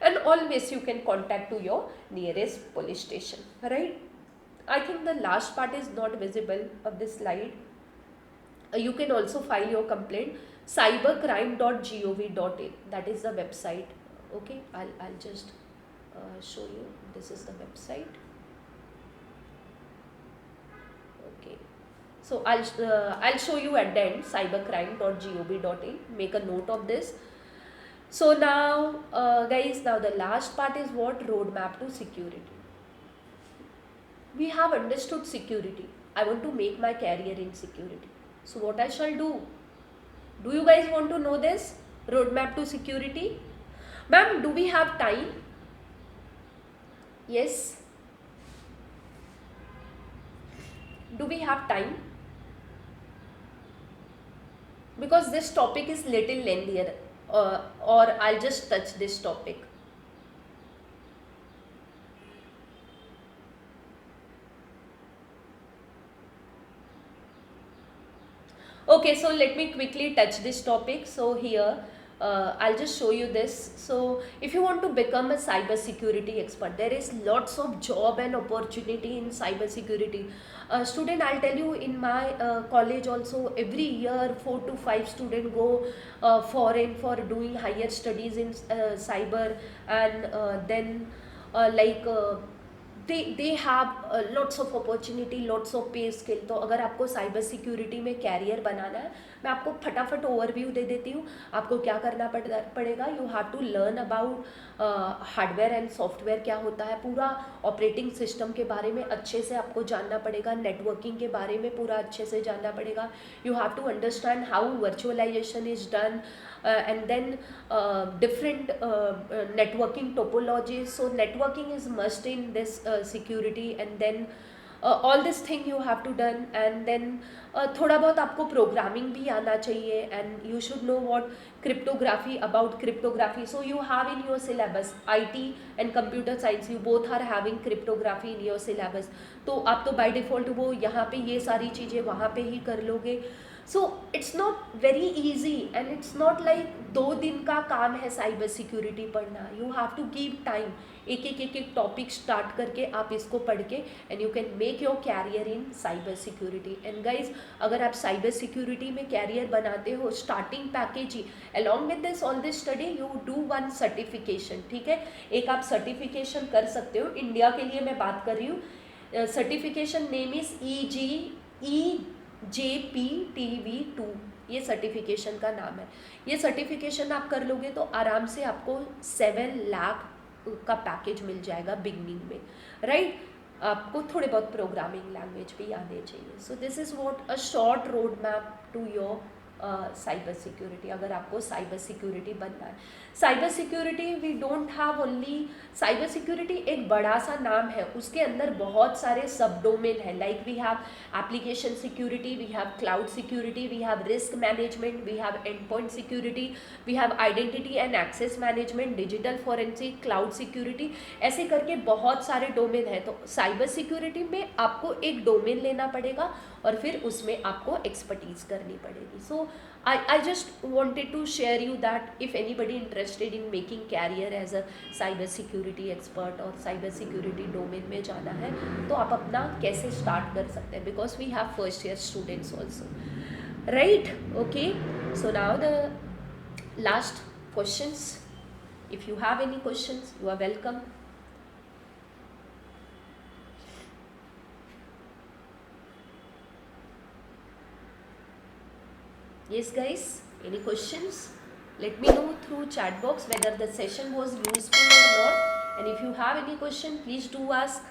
and always you can contact to your nearest police station, right? I think the last part is not visible of this slide. You can also file your complaint cybercrime.gov.in. that is the website. Okay, I'll just show you. This is the website. Okay, so I'll show you at the end, cybercrime.gov.in. make a note of this. So now guys, now the last part is what? Roadmap to security. We have understood security. I want to make my career in security. So what I shall do? Do you guys want to know this? Roadmap to security? Ma'am, do we have time? Yes. Do we have time? Because this topic is little lengthier, or I'll just touch this topic. Okay, so let me quickly touch this topic. So here I'll just show you this. So if you want to become a cyber security expert, there is lots of job and opportunity in cyber security. Student, I'll tell you, in my college also, every year 4 to 5 students go foreign for doing higher studies in cyber, and then they have lots of opportunity, lots of पे skill. तो अगर आपको cyber security में career बनाना है, मैं आपको फटाफट overview दे देती हूँ। आपको क्या करना पड़ेगा, you have to learn about hardware and software क्या होता है, पूरा ऑपरेटिंग सिस्टम के बारे में अच्छे से आपको जानना पड़ेगा, नेटवर्किंग के बारे में पूरा अच्छे से जानना पड़ेगा। You have to understand how virtualisation is done, and then different networking topologies. So networking is must in this security, and then all this thing you have to done, and then थोड़ा बहुत आपको programming भी आना चाहिए, and you should know what cryptography, about cryptography. So you have in your syllabus IT and computer science, you both are having cryptography in your syllabus. तो आप तो by default वो यहाँ पे ये सारी चीज़ें वहाँ पे ही कर लोगे. So it's not very easy, and it's not like 2 दिन का काम है साइबर सिक्योरिटी पढ़ना. You have to give time, एक टॉपिक स्टार्ट करके आप इसको पढ़ के, and you can make your career in cyber security. And guys, अगर आप साइबर सिक्योरिटी में कैरियर बनाते हो, स्टार्टिंग पैकेज ही along with this all this study you do 1 certification. ठीक है, एक आप सर्टिफिकेशन कर सकते हो. इंडिया के लिए मैं बात कर रही हूँ. सर्टिफिकेशन नेम इज EJPTV2, ये सर्टिफिकेशन का नाम है. ये सर्टिफिकेशन आप कर लोगे तो आराम से आपको 7 लाख का पैकेज मिल जाएगा बिगनिंग में, राइट. आपको थोड़े बहुत प्रोग्रामिंग लैंग्वेज भी आने चाहिए. So this is what a short road map to your cyber security. अगर आपको साइबर सिक्योरिटी बनना है, cyber security we don't have only cyber security, एक बड़ा सा नाम है, उसके अंदर बहुत सारे सब डोमेन है. Like we have application security, we have cloud security, we have risk management, we have end point security, we have identity and access management, digital forensic, cloud security, ऐसे करके बहुत सारे डोमेन है. तो साइबर सिक्योरिटी में आपको एक domain लेना पड़ेगा और फिर उसमें आपको एक्सपर्टीज करनी पड़ेगी. सो I just wanted to share you that if anybody interested in making career as a cyber security expert और cyber security domain में जाना है, तो आप अपना कैसे start कर सकते हैं, because we have first year students also, right? Okay, so now the last questions. If you have any questions, you are welcome. Yes guys, any questions? Let me know through chat box whether the session was useful or not, and if you have any question, please do ask.